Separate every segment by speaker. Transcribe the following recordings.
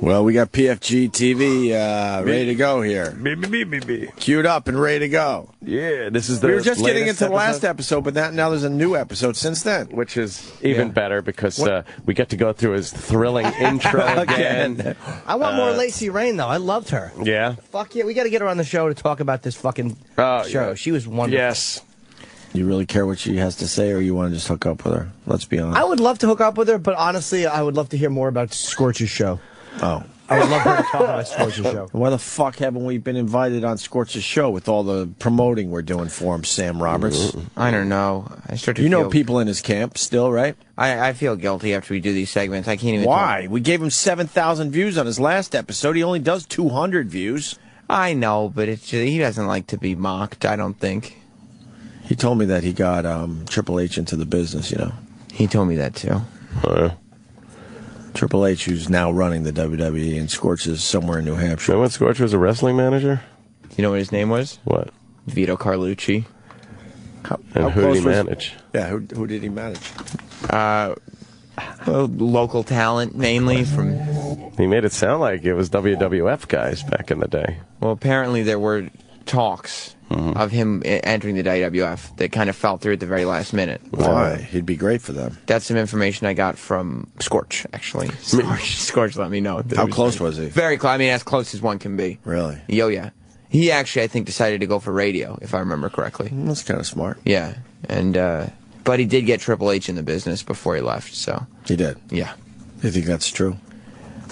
Speaker 1: Well, we got PFG TV ready to go here. Queued up and ready to go.
Speaker 2: Yeah, this is the
Speaker 1: We were just getting into the
Speaker 2: episode?
Speaker 1: last episode, but now there's a new episode since then.
Speaker 2: Which is even better because we get to go through his thrilling intro again.
Speaker 3: I want more Lacey Rain, though. I loved her.
Speaker 2: Yeah?
Speaker 3: Fuck yeah, we got to get her on the show to talk about this fucking show.
Speaker 2: Yeah.
Speaker 3: She was wonderful.
Speaker 2: Yes.
Speaker 1: You really care what she has to say, or you want to just hook up with her? Let's be honest.
Speaker 3: I would love to hook up with her, but honestly, I would love to hear more about Scorch's show.
Speaker 1: Oh.
Speaker 3: I would love her to talk about Scorch's show.
Speaker 1: Why the fuck haven't we been invited on Scorch's show with all the promoting we're doing for him, Sam Roberts?
Speaker 4: I don't know. I start to
Speaker 1: You know
Speaker 4: feel,
Speaker 1: people in his camp still, right?
Speaker 4: I feel guilty after we do these segments. I can't even.
Speaker 1: Why? We gave him 7,000 views on his last episode. He only does 200 views.
Speaker 4: I know, but it's just, he doesn't like to be mocked. I don't think.
Speaker 1: He told me that he got Triple H into the business, you know.
Speaker 4: He told me that too.
Speaker 1: Triple H, who's now running the WWE, and Scorch is somewhere in New Hampshire.
Speaker 2: Remember when Scorch was a wrestling manager?
Speaker 4: You know what his name was?
Speaker 2: What?
Speaker 4: Vito Carlucci.
Speaker 2: And who did he manage?
Speaker 1: Yeah, who did he manage?
Speaker 4: Local talent, mainly from.
Speaker 2: He made it sound like it was WWF guys back in the day.
Speaker 4: Well, apparently there were talks of him entering the WWF that kind of fell through at the very last minute.
Speaker 1: Why? He'd be great for them.
Speaker 4: That's some information I got from Scorch, actually. Scorch let me know.
Speaker 1: How close was he?
Speaker 4: Very close. I mean, as close as one can be.
Speaker 1: Really?
Speaker 4: Yo, yeah. He actually, I think, decided to go for radio, if I remember correctly.
Speaker 1: That's kind of smart.
Speaker 4: Yeah. And, but he did get Triple H in the business before he left, so.
Speaker 1: He did?
Speaker 4: Yeah.
Speaker 1: You think that's true?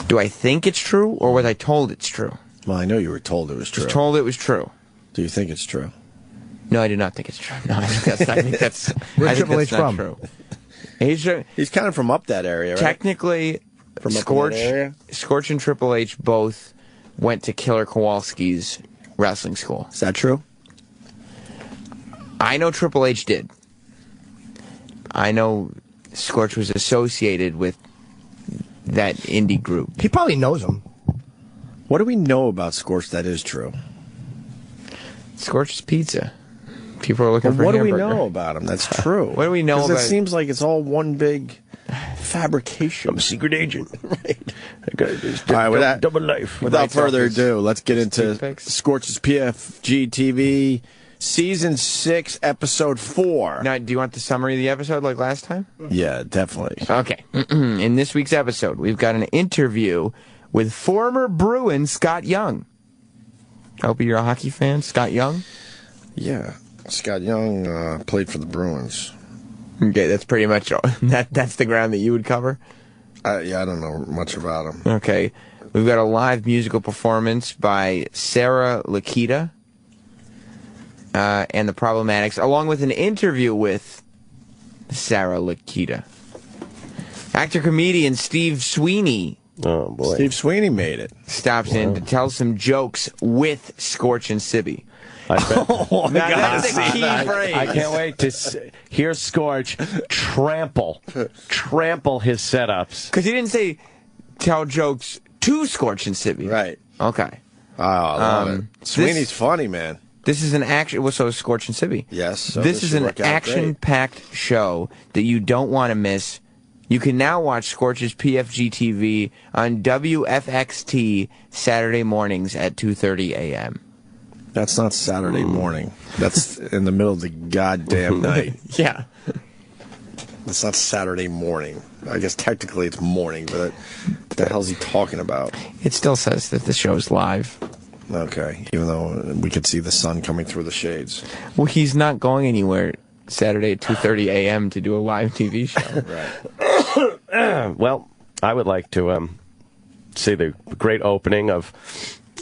Speaker 4: Do I think it's true, or was I told it's true?
Speaker 1: Well, I know you were told it was true.
Speaker 4: I was told it was true.
Speaker 1: Do you think it's true?
Speaker 4: No, I do not think it's true. No, I think that's
Speaker 3: Where's Triple H
Speaker 4: not
Speaker 3: from?
Speaker 4: true. He's
Speaker 1: kind of from up that area, right?
Speaker 4: Technically,
Speaker 1: From up in that area?
Speaker 4: Scorch and Triple H both went to Killer Kowalski's wrestling school.
Speaker 1: Is that true?
Speaker 4: I know Triple H did. I know Scorch was associated with that indie group.
Speaker 3: He probably knows him.
Speaker 1: What do we know about Scorch that is true?
Speaker 4: Scorch's Pizza. People are looking for
Speaker 1: what do
Speaker 4: hamburger.
Speaker 1: we know about him that's true?
Speaker 4: What do we know
Speaker 1: about
Speaker 4: about
Speaker 1: it? Seems like it's all one big fabrication.
Speaker 2: I'm a secret agent.
Speaker 1: Right.
Speaker 2: I got this
Speaker 1: All right,
Speaker 2: double life.
Speaker 1: Without further ado, let's get into
Speaker 4: picks.
Speaker 1: Scorch's PFG TV Season 6, Episode 4.
Speaker 4: Now, do you want the summary of the episode like last time?
Speaker 1: Yeah, definitely.
Speaker 4: Okay. In this week's episode, we've got an interview with former Bruin Scott Young. I hope you're a hockey fan, Scott Young.
Speaker 1: Yeah. Scott Young played for the Bruins.
Speaker 4: Okay, that's pretty much that's the ground that you would cover.
Speaker 1: Yeah, I don't know much about him.
Speaker 4: Okay, we've got a live musical performance by Sarah Lakita and the Problematics, along with an interview with Sarah Lakita. Actor-comedian Steve Sweeney.
Speaker 2: Oh, boy.
Speaker 1: Steve Sweeney made it.
Speaker 4: Stops in to tell some jokes with Scorch and Sibby.
Speaker 2: I bet.
Speaker 4: Now, that's a key phrase.
Speaker 2: I can't wait to hear Scorch trample his setups.
Speaker 4: Because he didn't say tell jokes to Scorch and Sibby.
Speaker 1: Right.
Speaker 4: Okay.
Speaker 1: Oh, I love it. Sweeney's funny, man.
Speaker 4: This is an action. Well, so is Scorch and Sibby.
Speaker 1: Yes. So
Speaker 4: this is
Speaker 1: should
Speaker 4: an
Speaker 1: work out
Speaker 4: action-packed show that you don't want to miss. You can now watch Scorch's PFG TV on WFXT Saturday mornings at 2:30 a.m.
Speaker 1: That's not Saturday morning. That's in the middle of the goddamn night.
Speaker 4: Yeah.
Speaker 1: It's not Saturday morning. I guess technically it's morning, but what the hell's he talking about?
Speaker 4: It still says that the show's live.
Speaker 1: Okay, even though we could see the sun coming through the shades.
Speaker 4: Well, he's not going anywhere Saturday at 2:30 a.m. to do a live TV show.
Speaker 1: Right.
Speaker 2: Well, I would like to see the great opening of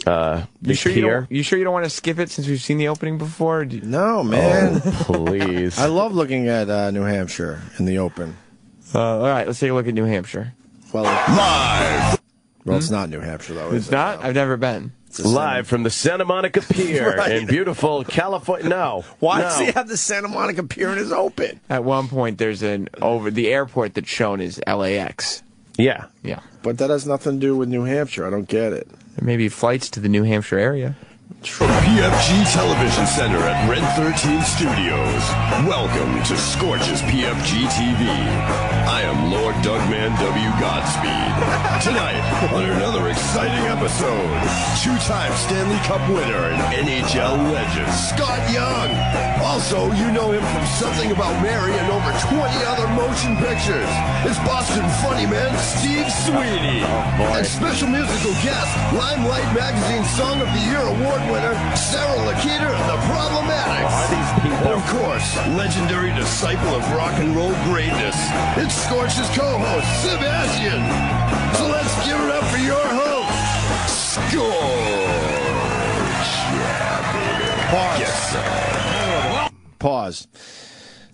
Speaker 2: the pier.
Speaker 4: You sure you don't want to skip it since we've seen the opening before?
Speaker 1: No, man.
Speaker 2: Oh, please.
Speaker 1: I love looking at New Hampshire in the open.
Speaker 4: All right, let's take a look at New Hampshire.
Speaker 1: Well, live. Well, it's not New Hampshire though.
Speaker 4: It's not?
Speaker 1: No.
Speaker 4: I've never been.
Speaker 2: Live from the Santa Monica Pier
Speaker 1: Right.
Speaker 2: in beautiful California. No.
Speaker 1: Why
Speaker 2: no.
Speaker 1: does he have the Santa Monica Pier in his open?
Speaker 4: At one point, there's the airport that's shown is LAX.
Speaker 2: Yeah.
Speaker 4: Yeah.
Speaker 1: But that has nothing to do with New Hampshire. I don't get it.
Speaker 4: There may be flights to the New Hampshire area.
Speaker 5: From PFG Television Center at Red 13 Studios, welcome to Scorch's PFG TV. I am Lord Dougman W. Godspeed. Tonight, on another exciting episode, two-time Stanley Cup winner and NHL legend, Scott Young. Also, you know him from Something About Mary and over 20 other motion pictures. It's Boston funny man Steve Sweeney. And special musical guest, Limelight Magazine Song of the Year Award winner, Sarah Lakita and the Problematics. And of course, legendary disciple of rock and roll greatness, it's Scorch's co-host, Sebastian. So let's give it up for your host, Scorch. Yeah, baby.
Speaker 1: Pause.
Speaker 5: Yes, sir.
Speaker 1: Pause.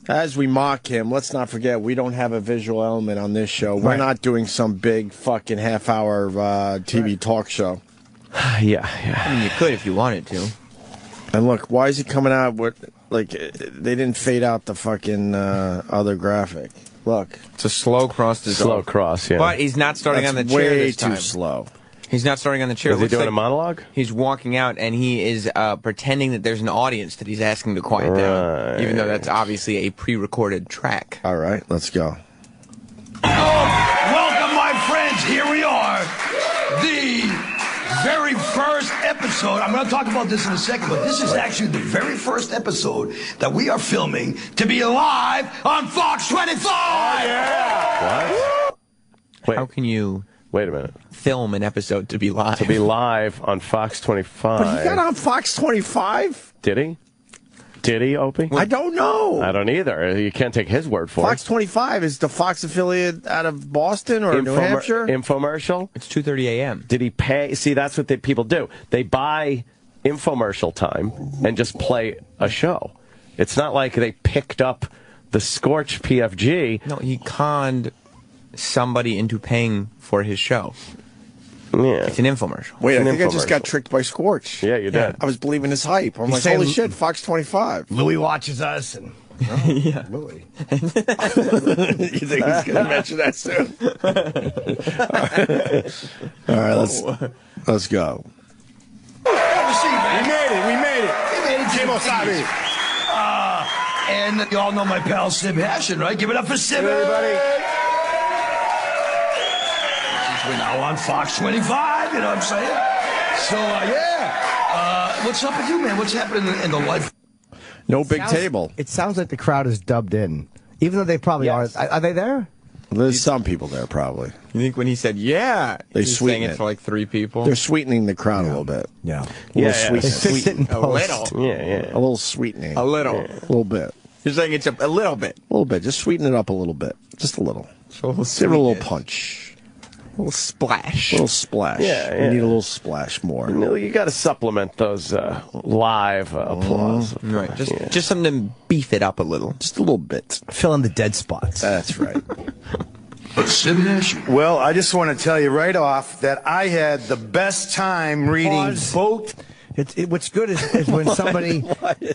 Speaker 1: As we mock him, let's not forget we don't have a visual element on this show. We're not doing some big fucking half-hour TV talk show.
Speaker 2: Yeah.
Speaker 4: I mean, you could if you wanted to.
Speaker 1: And look, why is he coming out with, like, they didn't fade out the fucking other graphic. Look.
Speaker 4: It's a slow cross to
Speaker 2: Slow cross, yeah.
Speaker 4: But he's not starting
Speaker 1: That's
Speaker 4: on the chair
Speaker 1: way
Speaker 4: this time.
Speaker 1: too slow.
Speaker 4: He's not starting on the chair.
Speaker 2: Is he
Speaker 4: Looks
Speaker 2: doing
Speaker 4: like
Speaker 2: a monologue?
Speaker 4: He's walking out, and he is pretending that there's an audience that he's asking to quiet down, even though that's obviously a pre-recorded track.
Speaker 1: All right, let's go.
Speaker 6: Welcome, my friends. Here we are. The very first episode. I'm going to talk about this in a second, but this is actually the very first episode that we are filming to be live on Fox 25. Oh, yeah.
Speaker 2: What? Wait,
Speaker 4: How can you
Speaker 2: wait a minute.
Speaker 4: film an episode to be live?
Speaker 2: To be live on Fox 25.
Speaker 1: But he got on Fox 25?
Speaker 2: Did he? Did he, Opie?
Speaker 1: I don't know.
Speaker 2: I don't either. You can't take his word for
Speaker 1: Fox
Speaker 2: it.
Speaker 1: 25 is the Fox affiliate out of Boston or New Hampshire?
Speaker 2: Infomercial?
Speaker 4: It's 2:30 a.m.
Speaker 2: Did he pay? See, that's what people do. They buy infomercial time and just play a show. It's not like they picked up the Scorch PFG.
Speaker 4: No, he conned somebody into paying for his show.
Speaker 2: Yeah.
Speaker 4: It's an infomercial.
Speaker 1: Wait, I
Speaker 2: An
Speaker 1: think I just
Speaker 2: infomercial.
Speaker 1: got tricked by Scorch.
Speaker 2: Yeah, you did.
Speaker 1: I was believing his hype. I'm like,
Speaker 3: saying-
Speaker 1: holy shit, Fox 25.
Speaker 3: Louis watches us, and
Speaker 4: Yeah.
Speaker 3: Louis.
Speaker 1: You think he's going to mention that soon? All right, let's go.
Speaker 6: Have a seat, man.
Speaker 1: We made it.
Speaker 6: We made it. Jim Osabi. And you all know my pal Sib Hashin, right? Give it up for Sib.
Speaker 1: everybody.
Speaker 6: We're now on Fox 25, you know what I'm saying? So, what's up with you, man? What's happening in the life?
Speaker 1: No big table.
Speaker 3: It sounds like the crowd is dubbed in, even though they probably
Speaker 4: Yes.
Speaker 3: are. Are they there?
Speaker 1: There's some people there, probably.
Speaker 4: You think when he said, yeah,
Speaker 1: They
Speaker 4: he's
Speaker 1: sweeten
Speaker 4: saying it
Speaker 1: it.
Speaker 4: for like 3 people?
Speaker 1: They're sweetening the crowd a little bit.
Speaker 3: Yeah.
Speaker 1: A little
Speaker 2: Yeah,
Speaker 1: sweet,
Speaker 3: They fix it in
Speaker 4: A
Speaker 3: post.
Speaker 4: little.
Speaker 2: Yeah.
Speaker 1: a little sweetening.
Speaker 4: A little.
Speaker 1: A little bit.
Speaker 4: You're saying it's a little bit.
Speaker 1: A little bit. Just sweeten it up a little bit. Just a little.
Speaker 4: So
Speaker 1: Give it a little punch.
Speaker 4: A little splash.
Speaker 1: A little splash.
Speaker 2: Yeah.
Speaker 1: We need a little splash more.
Speaker 2: No, you got to supplement those live applause.
Speaker 4: Right. Just something to beef it up a little.
Speaker 1: Just a little bit.
Speaker 3: Fill in the dead spots.
Speaker 1: That's right.
Speaker 6: Sib Hashin.
Speaker 7: Well, I just want to tell you right off that I had the best time reading
Speaker 3: Pause.
Speaker 7: both.
Speaker 3: What's good is when somebody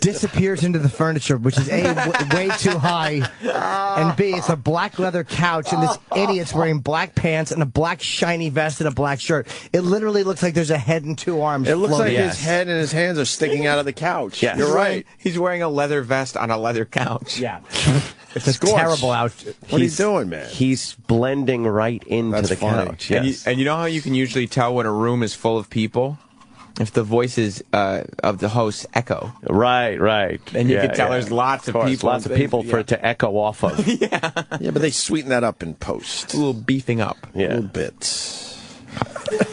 Speaker 3: disappears into the furniture, which is A, way too high, and B, it's a black leather couch, and this idiot's wearing black pants and a black shiny vest and a black shirt. It literally looks like there's a head and 2 arms.
Speaker 1: It looks like
Speaker 3: floating.
Speaker 1: his head and his hands are sticking out of the couch.
Speaker 2: Yes.
Speaker 1: You're right.
Speaker 4: He's wearing a leather vest on a leather couch.
Speaker 3: Yeah. It's a
Speaker 1: Scorch.
Speaker 3: terrible outfit.
Speaker 1: What are you doing, man?
Speaker 2: He's blending right into
Speaker 1: That's
Speaker 2: the
Speaker 1: funny.
Speaker 2: couch.
Speaker 4: And,
Speaker 2: Yes.
Speaker 4: you know how you can usually tell when a room is full of people? If the voices of the hosts echo.
Speaker 2: Right.
Speaker 4: And you can tell there's lots of
Speaker 2: course,
Speaker 4: people.
Speaker 2: Lots of people for it to echo off of.
Speaker 1: Yeah, but they sweeten that up in post.
Speaker 4: A little beefing up.
Speaker 1: A
Speaker 2: Yeah.
Speaker 1: little bit.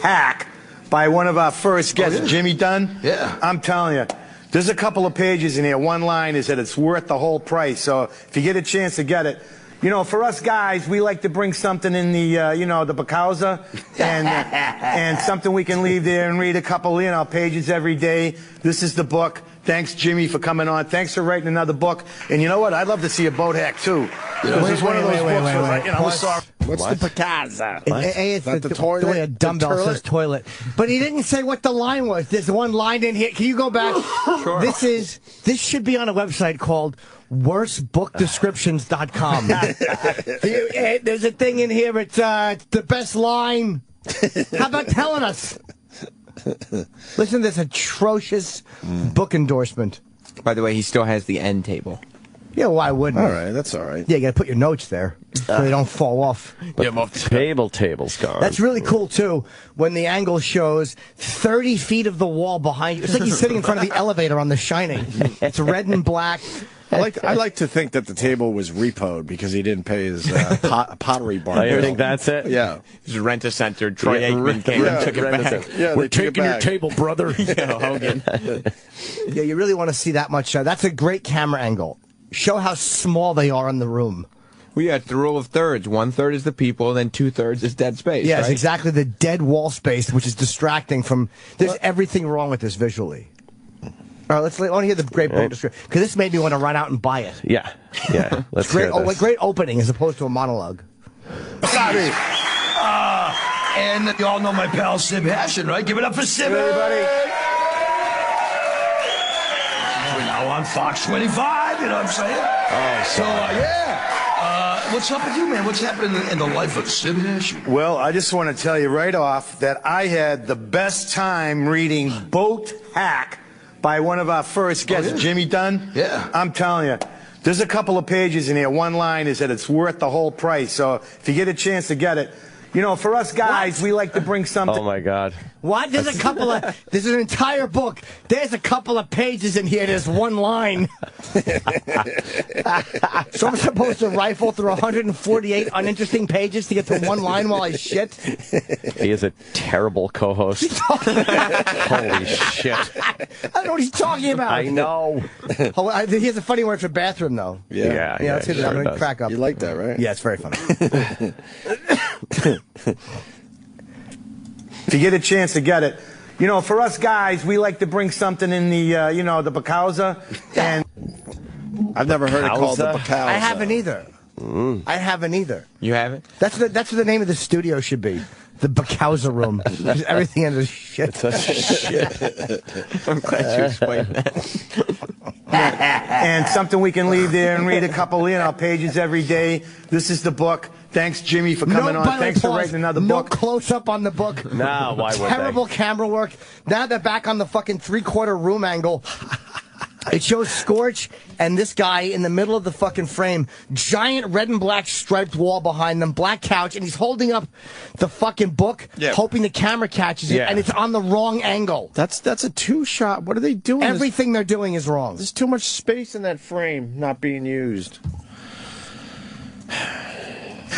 Speaker 7: Hack by one of our first guests,
Speaker 6: yeah.
Speaker 7: Jimmy Dunn.
Speaker 6: Yeah.
Speaker 7: I'm telling you, there's a couple of pages in here. One line is that it's worth the whole price. So if you get a chance to get it, you know, for us guys, we like to bring something in the, you know, the Bacauza and something we can leave there and read a couple, you know, pages every day. This is the book. Thanks, Jimmy, for coming on. Thanks for writing another book. And you know what? I'd love to see a boat hack, too. Because it's one of those books where, like, you know,
Speaker 3: Pause.
Speaker 7: sorry.
Speaker 1: What's the Picasso?
Speaker 3: It's
Speaker 1: That
Speaker 3: the
Speaker 1: the toilet?
Speaker 3: way a dumbbell
Speaker 1: The
Speaker 3: says toilet. But he didn't say what the line was. There's one line in here. Can you go back?
Speaker 4: Sure.
Speaker 3: This should be on a website called worstbookdescriptions.com. There's a thing in here. It's the best line. How about telling us? Listen to this atrocious book endorsement.
Speaker 4: By the way, he still has the end table.
Speaker 3: Yeah, why wouldn't?
Speaker 1: All right, that's all right.
Speaker 3: Yeah, you got to put your notes there so they don't fall off.
Speaker 2: But the table's gone.
Speaker 3: That's really cool, too, when the angle shows 30 feet of the wall behind you. It's like you're sitting in front of the elevator on The Shining. It's red and black.
Speaker 1: I like to think that the table was repoed because he didn't pay his pottery barn.
Speaker 2: I
Speaker 1: bill.
Speaker 2: think that's it?
Speaker 1: Yeah.
Speaker 4: It was Rent-A-Center. Troy Aikman came and took it back.
Speaker 1: Yeah,
Speaker 2: We're taking your table, brother.
Speaker 4: Hogan.
Speaker 3: Yeah, you really want to see that much. That's a great camera angle. Show how small they are in the room.
Speaker 4: We got the rule of thirds. 1/3 is the people, then 2/3 is dead space.
Speaker 3: Yeah,
Speaker 4: right?
Speaker 3: it's exactly the dead wall space, which is distracting from... There's everything wrong with this visually. All right, I want to hear the great book description, because this made me want to run out and buy it.
Speaker 2: Yeah. Let's
Speaker 3: Great,
Speaker 2: hear this.
Speaker 3: great opening as opposed to a monologue.
Speaker 6: And you all know my pal Sib Hashin, right? Give it up for Sib, everybody. We're now on Fox 25, you know what I'm saying?
Speaker 2: Oh,
Speaker 6: So, yeah. What's up with you, man? What's happening in the life of Sib Hashin?
Speaker 7: Well, I just want to tell you right off that I had the best time reading Boat Hack by one of our first guests, Jimmy Dunn.
Speaker 6: Yeah.
Speaker 7: I'm telling you, there's a couple of pages in here. One line is that it's worth the whole price. So if you get a chance to get it, you know, for us guys, we like to bring something.
Speaker 2: Oh, my God.
Speaker 3: What? There's a couple of... There's an entire book. There's a couple of pages in here. There's one line. So I'm supposed to rifle through 148 uninteresting pages to get to one line while I shit?
Speaker 2: He is a terrible co-host. Holy shit.
Speaker 3: I don't know what he's talking about.
Speaker 2: I know.
Speaker 3: He has a funny word for bathroom, though.
Speaker 2: Yeah,
Speaker 3: let's hear that. I'm going to crack up.
Speaker 1: You like that, right?
Speaker 3: Yeah, it's very funny.
Speaker 7: If you get a chance to get it, you know, for us guys, we like to bring something in the, you know, the Bacauza. And
Speaker 1: I've never heard it called the Bacauza.
Speaker 3: I haven't either. I haven't either.
Speaker 4: You haven't?
Speaker 3: That's what the name of the studio should be. The Bacauza room. There's everything in the shit.
Speaker 4: I'm glad you explained that.
Speaker 7: and something we can leave there and read a couple, you know, pages every day. This is the book. Thanks, Jimmy, for coming on. Thanks for writing another book.
Speaker 3: No close-up on the book.
Speaker 2: No, why would
Speaker 3: Terrible camera work. Now they're back on the fucking three-quarter room angle. It shows Scorch and this guy in the middle of the fucking frame. Giant red and black striped wall behind them. Black couch. And he's holding up the fucking book, hoping the camera catches it. And it's on the wrong angle.
Speaker 1: That's a two-shot. What are they doing?
Speaker 3: Everything they're doing is wrong.
Speaker 1: There's too much space in that frame not being used.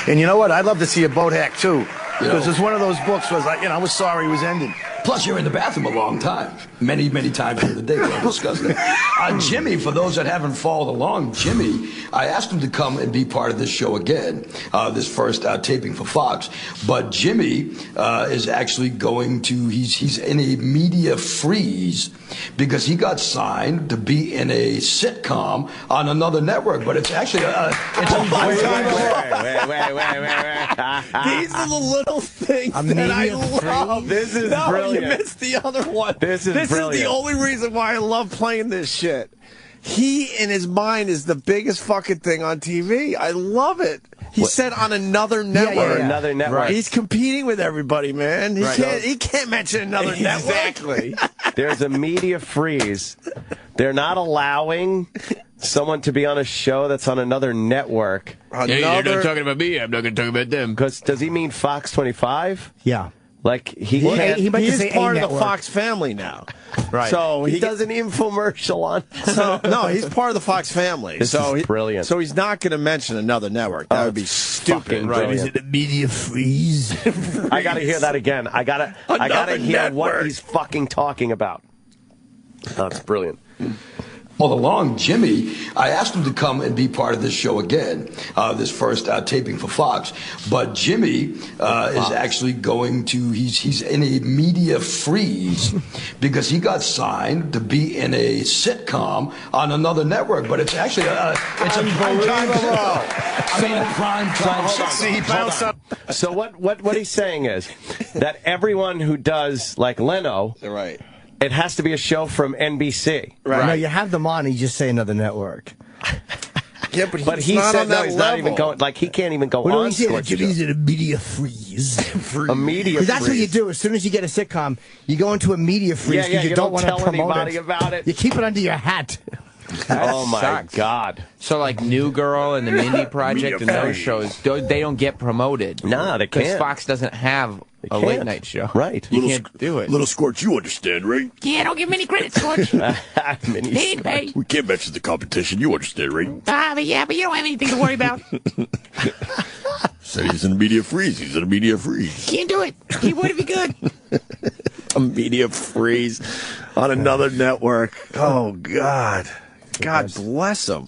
Speaker 7: And you know what? I'd love to see a Boat Hack, too. Because it's one of those books was like, you know, I was sorry it was ending.
Speaker 6: Plus, you're in the bathroom a long time. Many, many times during the day. We'll discuss that. Jimmy, for those that haven't followed along, Jimmy, I asked him to come and be part of this show again, this first taping for Fox. But Jimmy is actually going to, he's in a media freeze because he got signed to be in a sitcom on another network. But it's actually, it's a
Speaker 2: Wait.
Speaker 1: These are the little things that I love.
Speaker 2: This is brilliant.
Speaker 1: You missed the other one.
Speaker 2: This is brilliant.
Speaker 1: Is the only reason why I love playing this shit. He, in his mind, is the biggest fucking thing on TV. I love it. He said on another network.
Speaker 2: Another network.
Speaker 1: Right. He's competing with everybody, man. He can't mention another network.
Speaker 2: Exactly. There's a media freeze. They're not allowing someone to be on a show that's on another network.
Speaker 8: Hey, they're not talking about me. I'm not going to talk about them.
Speaker 2: Because does he mean Fox 25?
Speaker 3: Yeah.
Speaker 2: Like he can't.
Speaker 3: He
Speaker 1: is part of the
Speaker 3: network.
Speaker 1: Fox family now.
Speaker 2: Right.
Speaker 1: So
Speaker 2: he does an infomercial on.
Speaker 1: So no, he's part of the Fox family.
Speaker 2: This is brilliant.
Speaker 1: So he's not going to mention another network. That would be stupid.
Speaker 2: Right?
Speaker 3: Is it a media freeze?
Speaker 2: I got to hear that again. I gotta hear what he's fucking talking about. That's brilliant.
Speaker 6: all along, Jimmy, I asked him to come and be part of this show again, this first taping for Fox. But Jimmy is actually going to, he's in a media freeze because he got signed to be in a sitcom on another network. But it's actually, it's a prime time. I mean, a prime time.
Speaker 1: See, bounce up.
Speaker 2: So what he's saying is that everyone who does, like Leno,
Speaker 1: right,
Speaker 2: it has to be a show from NBC.
Speaker 3: Right. No, you have them on and you just say another network.
Speaker 1: Yeah, but
Speaker 2: But he
Speaker 1: not
Speaker 2: said
Speaker 1: on
Speaker 2: no,
Speaker 1: that
Speaker 2: he's not
Speaker 1: level.
Speaker 2: even going. Like he can't even go
Speaker 3: What do
Speaker 2: on
Speaker 3: we say?
Speaker 2: Scorch.
Speaker 3: Jimmy's in a media freeze.
Speaker 2: A media
Speaker 3: Because that's what you
Speaker 2: freeze.
Speaker 3: do. As soon as you get a sitcom, you go into a media freeze because
Speaker 2: you
Speaker 3: don't want to
Speaker 2: tell
Speaker 3: promote
Speaker 2: anybody
Speaker 3: it.
Speaker 2: about it.
Speaker 3: You keep it under your hat.
Speaker 2: Oh my
Speaker 4: sucks.
Speaker 2: God!
Speaker 4: So like New Girl and the Mindy Project and those shows, they don't get promoted.
Speaker 2: Nah, they
Speaker 4: Because
Speaker 2: can't.
Speaker 4: Fox doesn't have a late night show.
Speaker 2: Right.
Speaker 4: You can't do it.
Speaker 5: Little Scorch, you understand, right?
Speaker 9: Yeah, don't give me any credit, Scorch.
Speaker 2: Mini
Speaker 9: He ain't paid.
Speaker 5: We can't mention the competition. You understand, right?
Speaker 9: But you don't have anything to worry about.
Speaker 5: Said he's in a media freeze. He's in a media freeze.
Speaker 9: Can't do it. He would if he could.
Speaker 1: A media freeze on another network. Oh, God. God bless him.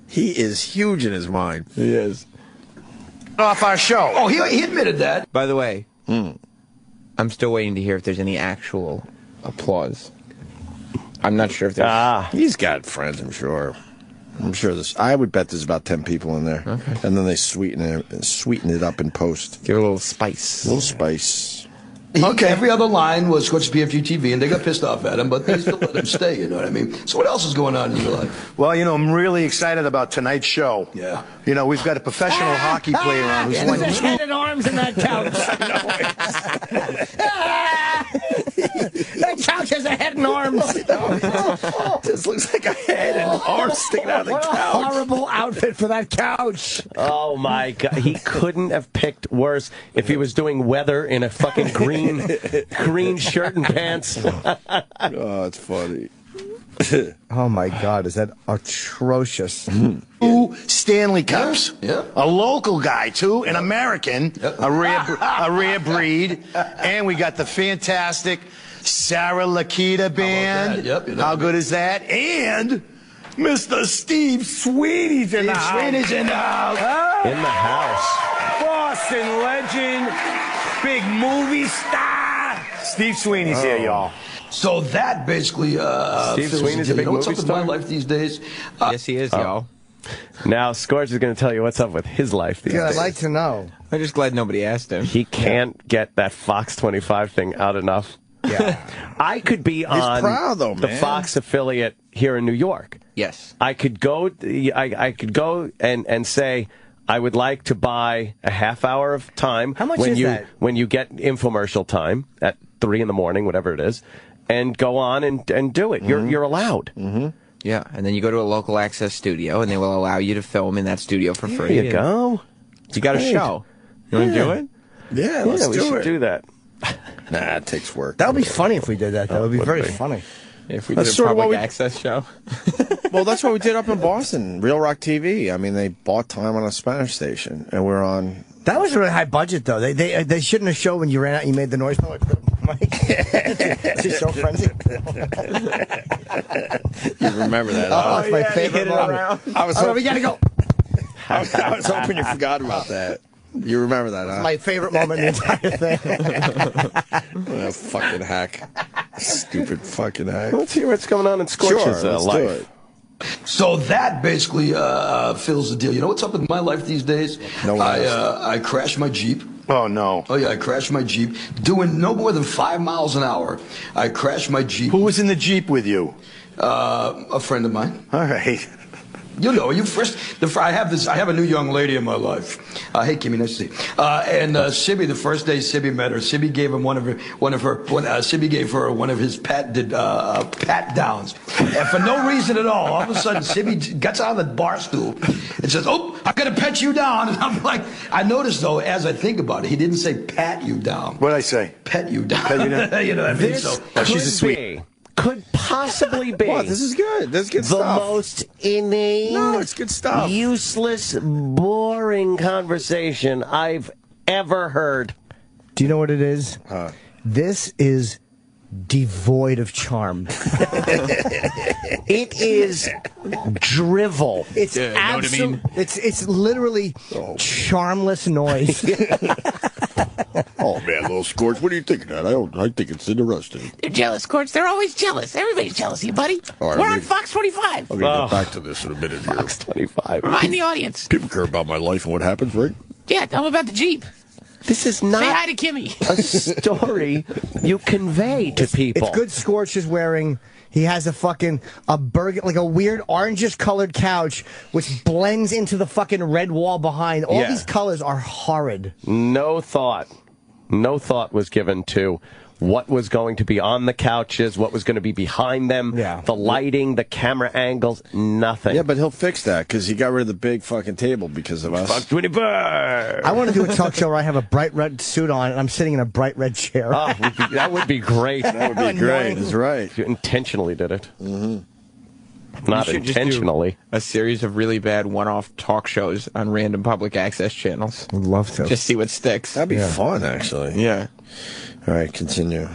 Speaker 1: He is huge in his mind.
Speaker 2: He is.
Speaker 7: Off our show.
Speaker 6: Oh, he admitted that.
Speaker 4: By the way, I'm still waiting to hear if there's any actual applause. I'm not sure if there's...
Speaker 1: He's got friends, I'm sure. I'm sure this. I would bet there's about 10 people in there.
Speaker 4: Okay.
Speaker 1: And then they sweeten it up in post.
Speaker 4: Give it a little spice.
Speaker 1: A little spice.
Speaker 6: Okay. Every other line was Scorch's PFG TV, and they got pissed off at him, but they still let him stay, you know what I mean? So what else is going on in your life?
Speaker 7: Well, I'm really excited about tonight's show.
Speaker 6: Yeah.
Speaker 7: We've got a professional hockey player on who's won
Speaker 3: There's a head and arms in that couch. That couch has a head and arms.
Speaker 1: Just looks like a head and arms sticking out of the
Speaker 3: What a
Speaker 1: couch.
Speaker 3: horrible outfit for that couch.
Speaker 2: Oh my God! He couldn't have picked worse if he was doing weather in a fucking green shirt and pants.
Speaker 1: Oh, it's funny.
Speaker 3: Oh my God, is that atrocious?
Speaker 7: 2 Stanley Cups.
Speaker 6: Yeah.
Speaker 7: A local guy, too, an American, a rare breed. And we got the fantastic Sarah Lakita band.
Speaker 6: Yep,
Speaker 7: How good is that? And Mr. Steve Sweeney's in the house.
Speaker 6: Sweeney's in the house.
Speaker 2: In the house.
Speaker 7: Boston legend, big movie star. Steve Sweeney's here, y'all.
Speaker 6: So that basically
Speaker 2: Steve
Speaker 6: fills
Speaker 2: Sweeney's
Speaker 6: the
Speaker 2: a big
Speaker 6: deal. What's
Speaker 2: movie
Speaker 6: up with my
Speaker 2: star?
Speaker 6: life these days?
Speaker 4: Yes, he is, y'all.
Speaker 2: Now Scorch is going to tell you what's up with his life these
Speaker 3: Good, I'd
Speaker 2: days.
Speaker 3: like to know.
Speaker 4: I'm just glad nobody asked him.
Speaker 2: He can't get that Fox 25 thing out enough.
Speaker 3: Yeah.
Speaker 2: I could be on
Speaker 1: proud, though,
Speaker 2: the
Speaker 1: man.
Speaker 2: Fox affiliate here in New York.
Speaker 4: Yes.
Speaker 2: I could go. I could go and say I would like to buy a half hour of time.
Speaker 3: How much
Speaker 2: when
Speaker 3: is
Speaker 2: you
Speaker 3: that?
Speaker 2: when you get infomercial time at 3 in the morning, whatever it is, and go on and do it. You're allowed.
Speaker 4: Mm-hmm. Yeah, and then you go to a local access studio, and they will allow you to film in that studio for free.
Speaker 2: There you go.
Speaker 4: You got a
Speaker 2: Great.
Speaker 4: show. You want to do it?
Speaker 1: Yeah, let's
Speaker 2: we
Speaker 1: do
Speaker 2: should
Speaker 1: it.
Speaker 2: do that.
Speaker 1: Nah, it takes work.
Speaker 3: That would be funny if we did that. That would be
Speaker 2: would
Speaker 3: very
Speaker 2: be.
Speaker 3: funny.
Speaker 4: If we
Speaker 1: That's
Speaker 4: did a
Speaker 1: sort of what
Speaker 4: public
Speaker 1: we-
Speaker 4: access show.
Speaker 1: Well, that's what we did up in Boston, Real Rock TV. I mean, they bought time on a Spanish station, and we're on.
Speaker 3: That was really high budget, though. They shouldn't have showed when you ran out and you made the noise. It's so frenzy.
Speaker 1: You remember that?
Speaker 3: Oh, it's my favorite moment.
Speaker 1: I was,
Speaker 3: Oh, we gotta go.
Speaker 1: I was hoping you forgot about that. You remember that, huh?
Speaker 3: My favorite moment in the entire thing.
Speaker 1: Oh, fucking hack. Stupid fucking hack.
Speaker 2: Let's hear what's going on in Scorch's
Speaker 1: Sure, let's do
Speaker 2: life.
Speaker 1: it.
Speaker 6: So that basically fills the deal. You know what's up with my life these days?
Speaker 1: No one
Speaker 6: I crashed my Jeep.
Speaker 7: Oh, no.
Speaker 6: Oh, yeah, I crashed my Jeep doing no more than 5 miles an hour. I crashed my Jeep.
Speaker 7: Who was in the Jeep with you?
Speaker 6: A friend of mine.
Speaker 7: All right.
Speaker 6: You know, I have a new young lady in my life. Hey, Kimmy, nice to see you. And Sibby, the first day Sibby met her, Sibby gave him Sibby gave her one of his pat downs. And for no reason at all of a sudden, Sibby gets out of the bar stool and says, "Oh, I'm going to pet you down." And I'm like, I noticed, though, as I think about it, he didn't say pat you down.
Speaker 7: What'd I say?
Speaker 6: Pet you down.
Speaker 7: Pet you down?
Speaker 6: You know what I mean?
Speaker 2: This
Speaker 6: So,
Speaker 7: she's a
Speaker 2: could
Speaker 7: sweet-
Speaker 2: be, could possibly be
Speaker 1: What? This is good. This is good
Speaker 2: the
Speaker 1: stuff.
Speaker 2: most inane,
Speaker 1: No, it's good stuff.
Speaker 2: useless, boring conversation I've ever heard.
Speaker 3: Do you know what it is? This is devoid of charm.
Speaker 2: It is drivel.
Speaker 3: It's
Speaker 8: Yeah, know what I mean?
Speaker 3: It's literally charmless noise.
Speaker 5: Oh, man, little Scorch, what are you thinking of? I think it's interesting.
Speaker 9: They're jealous, Scorch. They're always jealous. Everybody's jealous of you, buddy.
Speaker 5: All right,
Speaker 9: We're on
Speaker 5: we-
Speaker 9: Fox 25.
Speaker 5: I'm going to get back to this in a minute here.
Speaker 2: 25.
Speaker 9: Remind the audience.
Speaker 5: People care about my life and what happens, right?
Speaker 9: Yeah, tell them about the Jeep.
Speaker 2: This is not
Speaker 9: Say hi to Kimmy.
Speaker 2: a story you convey to people.
Speaker 3: It's good Scorch is wearing. He has a like a weird orangish colored couch, which blends into the fucking red wall behind. All these colors are horrid.
Speaker 2: No thought was given to what was going to be on the couches, what was going to be behind them, the lighting, the camera angles, nothing.
Speaker 1: Yeah, but he'll fix that because he got rid of the big fucking table because of us.
Speaker 2: Fuck 24.
Speaker 3: I want to do a talk show where I have a bright red suit on and I'm sitting in a bright red chair.
Speaker 2: Oh, that would be great.
Speaker 1: That would be great. That's right.
Speaker 2: If you intentionally did it.
Speaker 1: Mm-hmm.
Speaker 2: Not
Speaker 4: you should
Speaker 2: intentionally.
Speaker 4: Just do a series of really bad one-off talk shows on random public access channels.
Speaker 3: I'd love to.
Speaker 4: Just see what sticks.
Speaker 1: That'd be fun, actually.
Speaker 4: Yeah.
Speaker 1: All right, continue.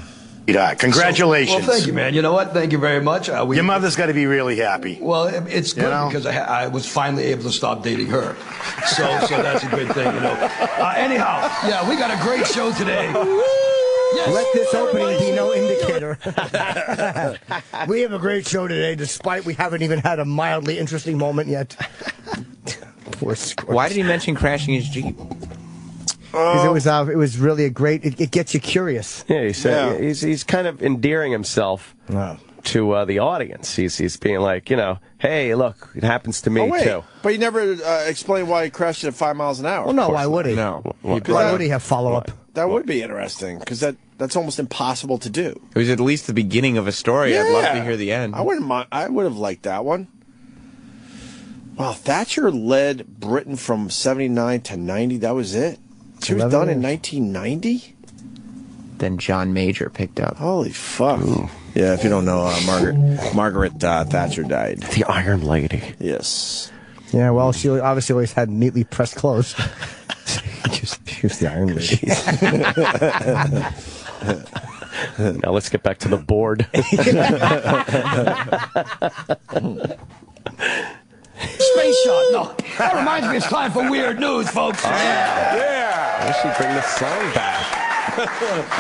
Speaker 7: Congratulations.
Speaker 6: Well, thank you, man. You know what? Thank you very much.
Speaker 7: Your mother's got to be really happy.
Speaker 6: Well, it's good because I was finally able to stop dating her. So that's a good thing, you know. Anyhow, yeah, we got a great show today. Yes.
Speaker 3: Let this opening be no indicator. We have a great show today, despite we haven't even had a mildly interesting moment yet. Poor Scorch.
Speaker 4: Why did he mention crashing his Jeep?
Speaker 3: Because it was really a great. It gets you curious.
Speaker 2: Yeah, he's kind of endearing himself to the audience. He's being like, hey, look, it happens to me too.
Speaker 1: But he never explained why he crashed at 5 miles an hour.
Speaker 3: Well, no, why would he?
Speaker 4: No.
Speaker 3: Why would he have follow-up?
Speaker 1: That would be interesting because that's almost impossible to do.
Speaker 4: It was at least the beginning of a story.
Speaker 1: Yeah.
Speaker 4: I'd love to hear the end.
Speaker 1: I wouldn't mind. I would have liked that one. Wow, Thatcher led Britain from 79 to 90. That was it. She was done in 1990?
Speaker 4: Then John Major picked up.
Speaker 1: Holy fuck. Ooh. Yeah, if you don't know, Margaret Thatcher died.
Speaker 2: The Iron Lady.
Speaker 1: Yes.
Speaker 3: Yeah, well, she obviously always had neatly pressed clothes. She was the Iron Lady.
Speaker 2: Now let's get back to the board.
Speaker 6: Space shot. No, that reminds me it's time for weird news, folks.
Speaker 2: I should bring the song back.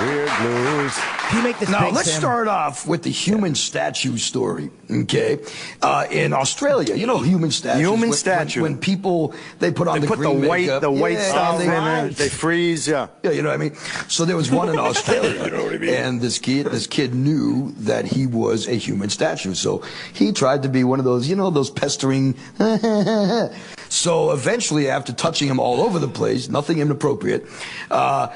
Speaker 2: Weird news.
Speaker 3: Can you make this
Speaker 6: Now,
Speaker 3: big,
Speaker 6: let's
Speaker 3: Sam?
Speaker 6: start off with the human statue story, okay? In Australia, you know human statues.
Speaker 7: Human statue.
Speaker 6: When people, they put on the green makeup.
Speaker 7: the white stuff
Speaker 6: and
Speaker 7: in it. They freeze,
Speaker 6: Yeah, you know what I mean? So there was one in Australia. You know what I mean? And this kid knew that he was a human statue. So he tried to be one of those, those pestering. So eventually, after touching him all over the place, nothing inappropriate,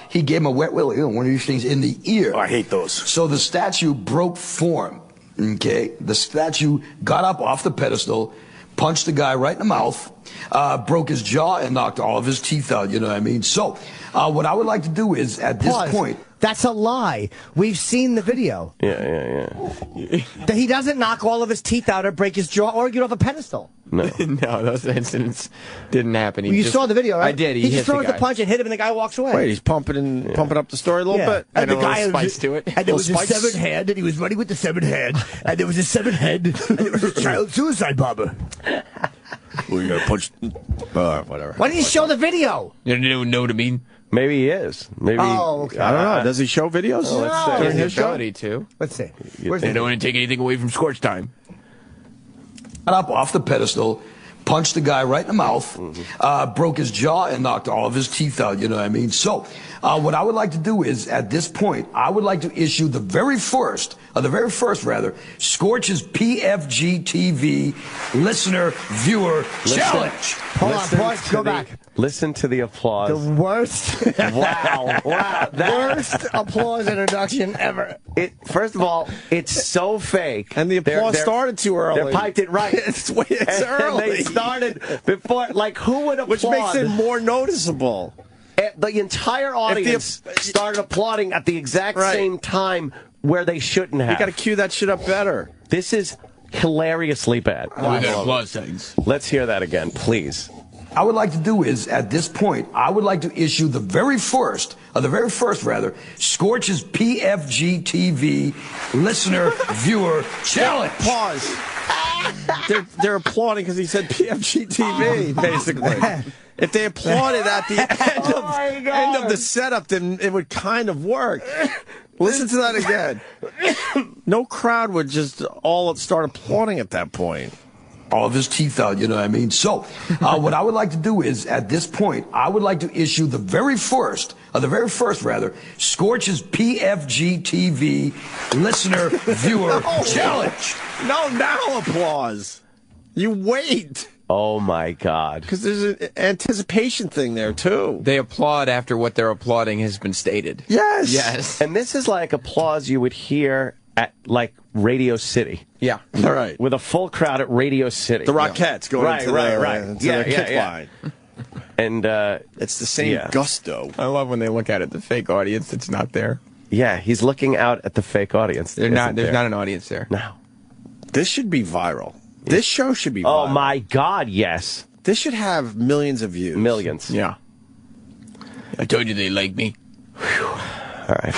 Speaker 6: he gave him a wet willy, one of these things in the ear.
Speaker 7: Oh, I hate those.
Speaker 6: So the statue broke form. Okay, the statue got up off the pedestal, punched the guy right in the mouth, broke his jaw, and knocked all of his teeth out. You know what I mean? So, what I would like to do is, at this point,
Speaker 3: that's a lie. We've seen the video.
Speaker 2: Yeah.
Speaker 3: That he doesn't knock all of his teeth out or break his jaw or get off a pedestal.
Speaker 2: No,
Speaker 4: no, those incidents didn't happen.
Speaker 3: You saw the video, right?
Speaker 4: I did.
Speaker 3: He just throws
Speaker 4: the
Speaker 3: the punch and hit him, and the guy walks away.
Speaker 1: Wait, he's pumping up the story a little bit.
Speaker 3: And the guy
Speaker 4: spice to it.
Speaker 3: And there was a
Speaker 1: Spikes.
Speaker 3: severed hand, and he was running with the severed hand, and there was a severed head, and there was a child suicide bomber.
Speaker 1: We're gonna punch. Whatever.
Speaker 3: Why didn't you show the video?
Speaker 8: You don't know what I mean?
Speaker 2: Maybe he is. Maybe.
Speaker 3: Oh, okay.
Speaker 1: I don't know. Does he show videos?
Speaker 4: During his ability to.
Speaker 3: Let's see.
Speaker 8: They don't want to take anything away from Scorch time.
Speaker 6: got up off the pedestal, punched the guy right in the mouth, broke his jaw, and knocked all of his teeth out. You know what I mean? So what I would like to do is, at this point, I would like to issue the very first, Scorch's PFG TV listener viewer challenge.
Speaker 3: Hold on, pause, go back.
Speaker 2: Listen to the applause.
Speaker 3: The worst.
Speaker 2: Wow.
Speaker 3: Worst applause introduction ever.
Speaker 2: First of all, it's so fake.
Speaker 1: And the applause started too early.
Speaker 2: They piped it right.
Speaker 1: It's early.
Speaker 2: And they started before, like, who would applaud?
Speaker 1: Which makes it more noticeable.
Speaker 2: The entire audience started applauding at the exact same time where they shouldn't have.
Speaker 1: You got to cue that shit up better.
Speaker 2: This is hilariously bad.
Speaker 8: Applause settings.
Speaker 2: Let's hear that again, please.
Speaker 6: I would like to do is, at this point, I would like to issue the very first, Scorch's PFG TV listener viewer challenge.
Speaker 1: Pause. They're applauding because he said PFG TV, basically. If they applauded at the end of the setup, then it would kind of work. Listen to that again. No crowd would just all start applauding at that point.
Speaker 6: all of his teeth out, you know what I mean? So, what I would like to do is, at this point, I would like to issue the very first, Scorch's PFG TV listener viewer challenge.
Speaker 1: No, now applause. You wait.
Speaker 2: Oh, my God.
Speaker 1: Because there's an anticipation thing there, too.
Speaker 4: They applaud after what they're applauding has been stated.
Speaker 1: Yes.
Speaker 4: Yes.
Speaker 2: And this is like applause you would hear at, like, Radio City.
Speaker 4: Yeah.
Speaker 1: All right.
Speaker 2: With a full crowd at Radio City.
Speaker 1: The Rockettes going into
Speaker 2: Yeah,
Speaker 1: the kick line.
Speaker 2: And
Speaker 1: it's the same gusto.
Speaker 4: I love when they look out at the fake audience that's not there.
Speaker 2: Yeah, he's looking out at the fake audience.
Speaker 4: There's not an audience there.
Speaker 2: No.
Speaker 1: This should be viral. This show should be viral.
Speaker 2: Oh, my God, yes.
Speaker 1: This should have millions of views.
Speaker 2: Millions.
Speaker 4: Yeah.
Speaker 8: I told you they like me.
Speaker 2: Whew. All right.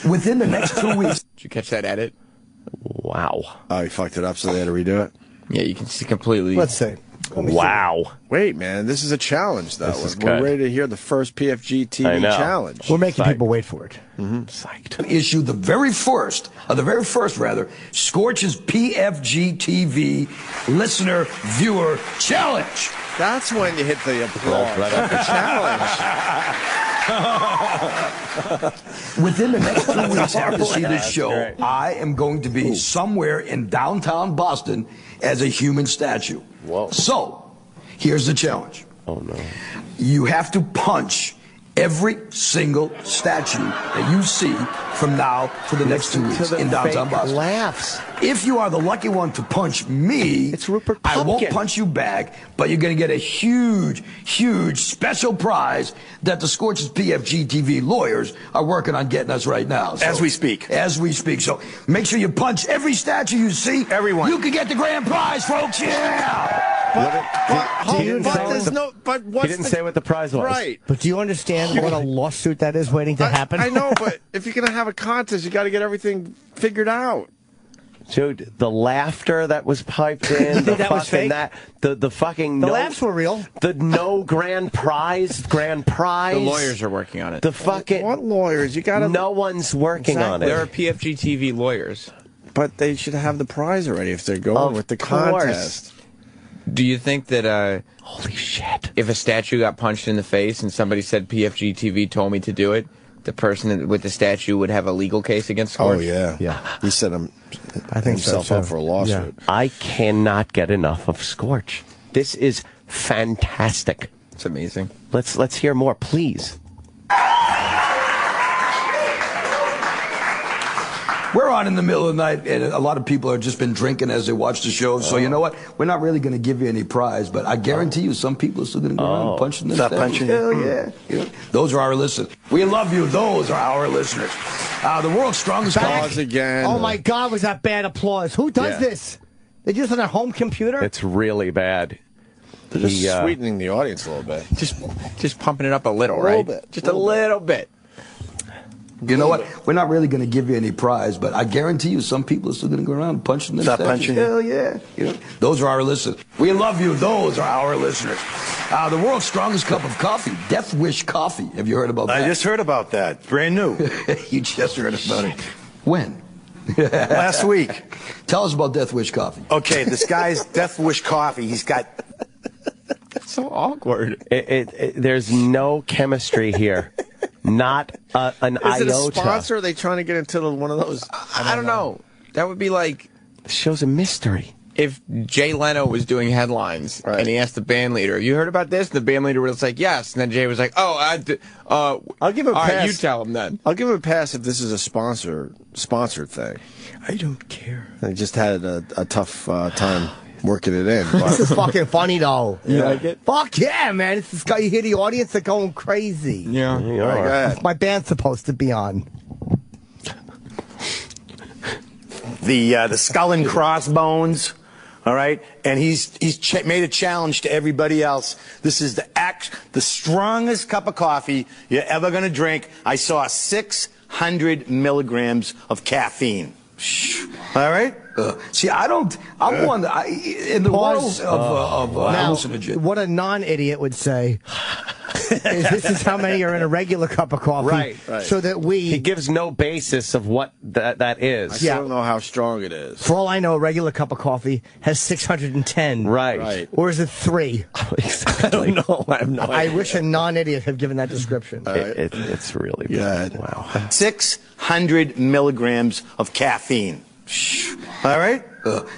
Speaker 6: Within the next 2 weeks.
Speaker 4: Did you catch that edit?
Speaker 2: Wow.
Speaker 1: Oh, he fucked it up, so they had to redo it?
Speaker 4: Yeah, you can see completely.
Speaker 3: Let's see.
Speaker 2: Wow.
Speaker 1: Wait, man, this is a challenge, though.
Speaker 2: This is
Speaker 1: We're
Speaker 2: good.
Speaker 1: ready to hear the first PFG TV challenge.
Speaker 3: We're making people wait for it.
Speaker 2: Psyched.
Speaker 6: Issue the very first, Scorch's PFG TV listener viewer challenge.
Speaker 1: That's when you hit the applause. The challenge.
Speaker 6: Within the next 2 weeks after you see this
Speaker 2: That's
Speaker 6: show,
Speaker 2: great.
Speaker 6: I am going to be somewhere in downtown Boston as a human statue.
Speaker 2: Whoa.
Speaker 6: So, here's the challenge.
Speaker 2: Oh, no.
Speaker 6: You have to punch every single statue that you see from now to the next 2 weeks in downtown Boston.
Speaker 1: Laughs.
Speaker 6: If you are the lucky one to punch me,
Speaker 2: It's Rupert
Speaker 6: I won't
Speaker 2: Pumpkin.
Speaker 6: punch you back, but you're going to get a huge, huge special prize that the Scorch's PFG TV lawyers are working on getting us right now. So,
Speaker 7: As we speak.
Speaker 6: As we speak. So make sure you punch every statue you see.
Speaker 7: Everyone.
Speaker 6: You can get the grand prize, folks. Yeah.
Speaker 2: He didn't say what the prize was.
Speaker 1: Right.
Speaker 3: But do you understand what a lawsuit that is waiting to happen?
Speaker 1: I know, but if you're going to have a contest, you got to get everything figured out.
Speaker 2: Dude, the laughter that was piped in, the
Speaker 3: that was
Speaker 2: fucking
Speaker 3: fake?
Speaker 2: the fucking
Speaker 3: The laughs were real.
Speaker 2: The no grand prize.
Speaker 4: The lawyers are working on it.
Speaker 2: The fucking
Speaker 1: What lawyers? You got to.
Speaker 2: no one's working on it.
Speaker 4: There are PFG TV lawyers.
Speaker 1: But they should have the prize already if they're going
Speaker 2: Of
Speaker 1: with the
Speaker 2: course.
Speaker 1: contest.
Speaker 4: Do you think that
Speaker 2: Holy shit!
Speaker 4: if a statue got punched in the face and somebody said PFG TV told me to do it, the person with the statue would have a legal case against Scorch?
Speaker 1: Oh, yeah.
Speaker 3: Yeah.
Speaker 1: He set
Speaker 3: I think so,
Speaker 1: himself
Speaker 3: too.
Speaker 1: up for a lawsuit.
Speaker 2: I cannot get enough of Scorch. This is fantastic.
Speaker 4: It's amazing.
Speaker 2: Let's hear more, please.
Speaker 6: We're on in the middle of the night, and a lot of people have just been drinking as they watch the show. So you know what? We're not really going to give you any prize, but I guarantee you, some people are still going to go around punching this.
Speaker 7: Stop punching.
Speaker 6: Hell yeah! You know, those are our listeners. We love you. Those are our listeners. The world's strongest.
Speaker 1: Pause again.
Speaker 3: Oh my God, was that bad applause? Who does
Speaker 1: Yeah.
Speaker 3: this? They do this on their home computer?
Speaker 2: It's really bad.
Speaker 1: They're just sweetening the audience a little bit.
Speaker 4: Just pumping it up a little, right?
Speaker 1: bit.
Speaker 4: Just a little bit.
Speaker 6: You know what? We're not really going to give you any prize, but I guarantee you, some people are still going to go around punching this.
Speaker 7: Stop punching.
Speaker 6: Hell yeah! You know, those are our listeners. We love you. Those are our listeners. The world's strongest cup of coffee, Death Wish Coffee. Have you heard about that?
Speaker 7: I just heard about that. Brand new.
Speaker 6: You just heard about it. When?
Speaker 7: Last week.
Speaker 6: Tell us about Death Wish Coffee.
Speaker 7: Okay, this guy's Death Wish Coffee. He's got.
Speaker 4: So awkward.
Speaker 2: There's no chemistry here. Not an
Speaker 1: Is it a
Speaker 2: iota.
Speaker 1: sponsor? Or are they trying to get into one of those?
Speaker 4: I don't know. That would be like
Speaker 2: This show's a mystery.
Speaker 4: if Jay Leno was doing headlines and he asked the band leader, "You heard about this?" And the band leader was like, "Yes." And then Jay was like, "Oh,
Speaker 1: I'll give him a
Speaker 4: all
Speaker 1: pass.
Speaker 4: right, you tell him then."
Speaker 1: I'll give him a pass if this is a sponsored thing.
Speaker 4: I don't care.
Speaker 1: They just had a tough time working it in.
Speaker 3: This is fucking funny, though.
Speaker 4: You like it?
Speaker 3: Fuck yeah, man. It's this guy. You hear the audience, they're going crazy.
Speaker 4: Yeah.
Speaker 2: You
Speaker 1: All right,
Speaker 2: are.
Speaker 1: go ahead.
Speaker 3: It's my band's supposed to be on.
Speaker 7: The skull and crossbones, all right, and he's made a challenge to everybody else. This is the strongest cup of coffee you're ever gonna drink. I saw 600 milligrams of caffeine. All right.
Speaker 6: See, I'm one in the
Speaker 3: Pause.
Speaker 6: world of
Speaker 3: Now,
Speaker 6: hallucinogen.
Speaker 3: what a non-idiot would say. This is how many are in a regular cup of coffee.
Speaker 1: Right.
Speaker 3: So that
Speaker 2: He gives no basis of what that is.
Speaker 1: I still don't know how strong it is.
Speaker 3: For all I know, a regular cup of coffee has 610.
Speaker 2: Right.
Speaker 3: Or is it 3?
Speaker 2: Exactly.
Speaker 1: I don't know. I have no idea.
Speaker 3: I wish a non-idiot had given that description.
Speaker 2: It's really bad. Wow.
Speaker 7: 600 milligrams of caffeine. All right?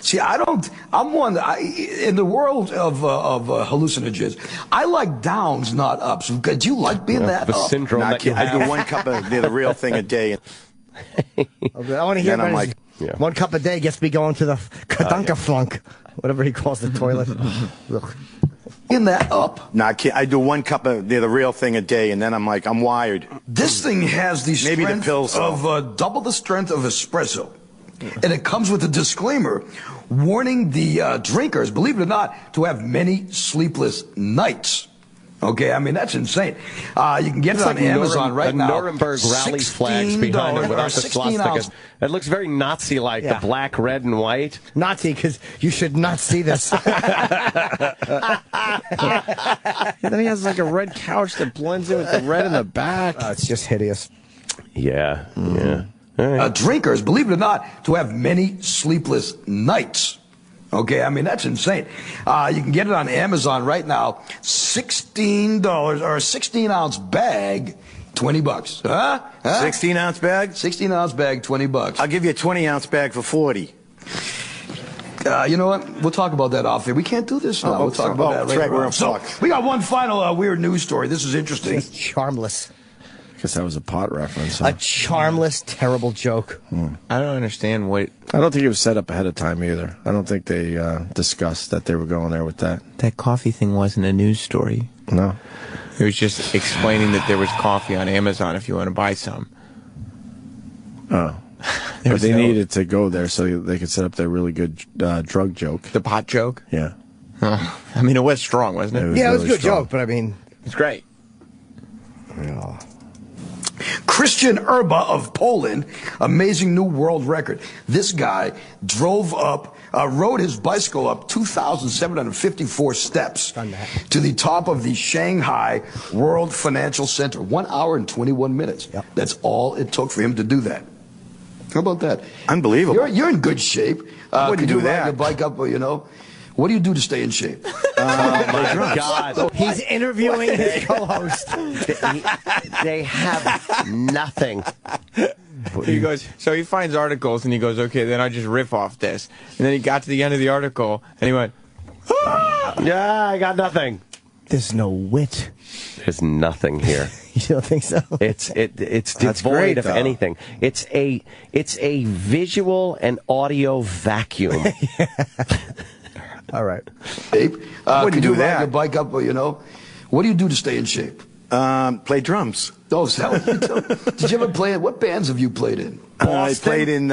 Speaker 6: See, I'm one, in the world of hallucinogens, I like downs, not ups. Do you like being that
Speaker 2: The
Speaker 6: up?
Speaker 2: syndrome
Speaker 7: Nah,
Speaker 2: that you
Speaker 7: I
Speaker 2: have.
Speaker 7: do 1 cup of the real thing a day.
Speaker 3: I want to hear
Speaker 7: Then I'm
Speaker 3: about
Speaker 7: like,
Speaker 3: his 1 cup a day gets me going to the kadunka flunk, whatever he calls the toilet. Ugh.
Speaker 6: In that up.
Speaker 7: Nah, I do 1 cup of the real thing a day, and then I'm like, I'm wired.
Speaker 6: This thing has the
Speaker 7: Maybe the
Speaker 6: strength
Speaker 7: pills
Speaker 6: of double the strength of espresso. And it comes with a disclaimer warning the drinkers, believe it or not, to have many sleepless nights. Okay, I mean, that's insane. You can get it on Amazon right now.
Speaker 2: Nuremberg rally flags behind it without the
Speaker 6: 16
Speaker 2: swastikas.
Speaker 6: ounce.
Speaker 2: It looks very Nazi-like,
Speaker 3: Yeah.
Speaker 2: the black, red, and white.
Speaker 3: Nazi, because you should not see this.
Speaker 1: And then he has like a red couch that blends in with the red in the back.
Speaker 3: It's just hideous.
Speaker 2: Yeah, yeah.
Speaker 6: Drinkers, believe it or not, to have many sleepless nights. Okay, I mean, that's insane. You can get it on Amazon right now. $16 or a 16-ounce bag, $20. Huh?
Speaker 7: 16-ounce bag?
Speaker 6: 16-ounce bag, $20.
Speaker 7: I'll give you a 20-ounce bag for 40.
Speaker 6: You know what? We'll talk about that off there. We can't do this now. We'll talk about that
Speaker 7: that's
Speaker 6: later
Speaker 7: right, we're
Speaker 6: on.
Speaker 7: on
Speaker 6: So,
Speaker 7: Fox.
Speaker 6: we got one final weird news story. This is interesting.
Speaker 3: It's charmless.
Speaker 1: I guess that was a pot reference.
Speaker 3: A charmless, terrible joke.
Speaker 4: I don't understand what
Speaker 1: I don't think it was set up ahead of time either. I don't think they discussed that they were going there with that.
Speaker 4: that coffee thing wasn't a news story.
Speaker 1: No.
Speaker 4: It was just explaining that there was coffee on Amazon if you want to buy some.
Speaker 1: Oh. But they needed to go there so they could set up their really good drug joke.
Speaker 4: The pot joke?
Speaker 1: Yeah.
Speaker 4: I mean, it was strong, wasn't it?
Speaker 3: Yeah, it was a
Speaker 1: really
Speaker 3: good
Speaker 1: strong.
Speaker 3: joke, but I mean,
Speaker 4: It's great.
Speaker 3: yeah.
Speaker 6: Christian Urba of Poland, amazing new world record. This guy rode his bicycle up 2,754 steps to the top of the Shanghai World Financial Center. 1 hour and 21 minutes.
Speaker 3: Yep.
Speaker 6: That's all it took for him to do that. How about that?
Speaker 7: Unbelievable.
Speaker 6: You're in good shape.
Speaker 7: Wouldn't
Speaker 6: Could
Speaker 7: do
Speaker 6: you ride
Speaker 7: that.
Speaker 6: your bike up, you know? What do you do to stay in shape?
Speaker 2: My God.
Speaker 3: He's interviewing his co-host.
Speaker 2: They have nothing.
Speaker 4: He goes, so he finds articles and he goes, okay, then I just riff off this. And then he got to the end of the article and he went,
Speaker 2: Yeah, I got nothing.
Speaker 3: There's no wit.
Speaker 2: There's nothing here.
Speaker 3: You don't think so?
Speaker 2: It's
Speaker 1: That's
Speaker 2: devoid
Speaker 1: great,
Speaker 2: of
Speaker 1: though.
Speaker 2: anything. It's a visual and audio vacuum.
Speaker 3: All right.
Speaker 6: Shape?
Speaker 7: Wouldn't
Speaker 6: Could
Speaker 7: do
Speaker 6: you ride
Speaker 7: that.
Speaker 6: your bike up, you know? What do you do to stay in shape?
Speaker 7: Play drums.
Speaker 6: Oh, is that what you do? Did you ever play in? What bands have you played in?
Speaker 7: I played in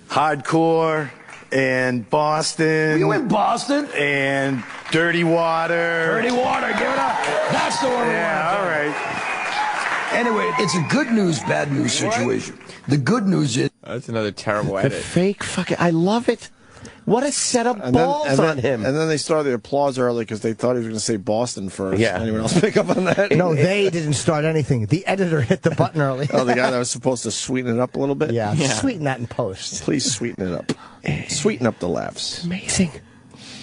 Speaker 7: Hardcore and Boston.
Speaker 6: Were you in Boston?
Speaker 7: And Dirty Water.
Speaker 6: Dirty Water, give it up. That's the one we
Speaker 7: Yeah,
Speaker 6: want.
Speaker 7: all right.
Speaker 6: Anyway, it's a good news, bad news situation. The good news is
Speaker 4: that's another terrible
Speaker 2: The
Speaker 4: edit.
Speaker 2: fake fucking. I love it. What a set up balls on him.
Speaker 1: And then they started the applause early because they thought he was going to say Boston first.
Speaker 2: Yeah.
Speaker 1: Anyone else pick up on that?
Speaker 3: No, they didn't start anything. The editor hit the button early.
Speaker 1: Oh, the guy that was supposed to sweeten it up a little bit?
Speaker 3: Yeah, sweeten that in post.
Speaker 1: Please sweeten it up. Sweeten up the laughs.
Speaker 2: Amazing.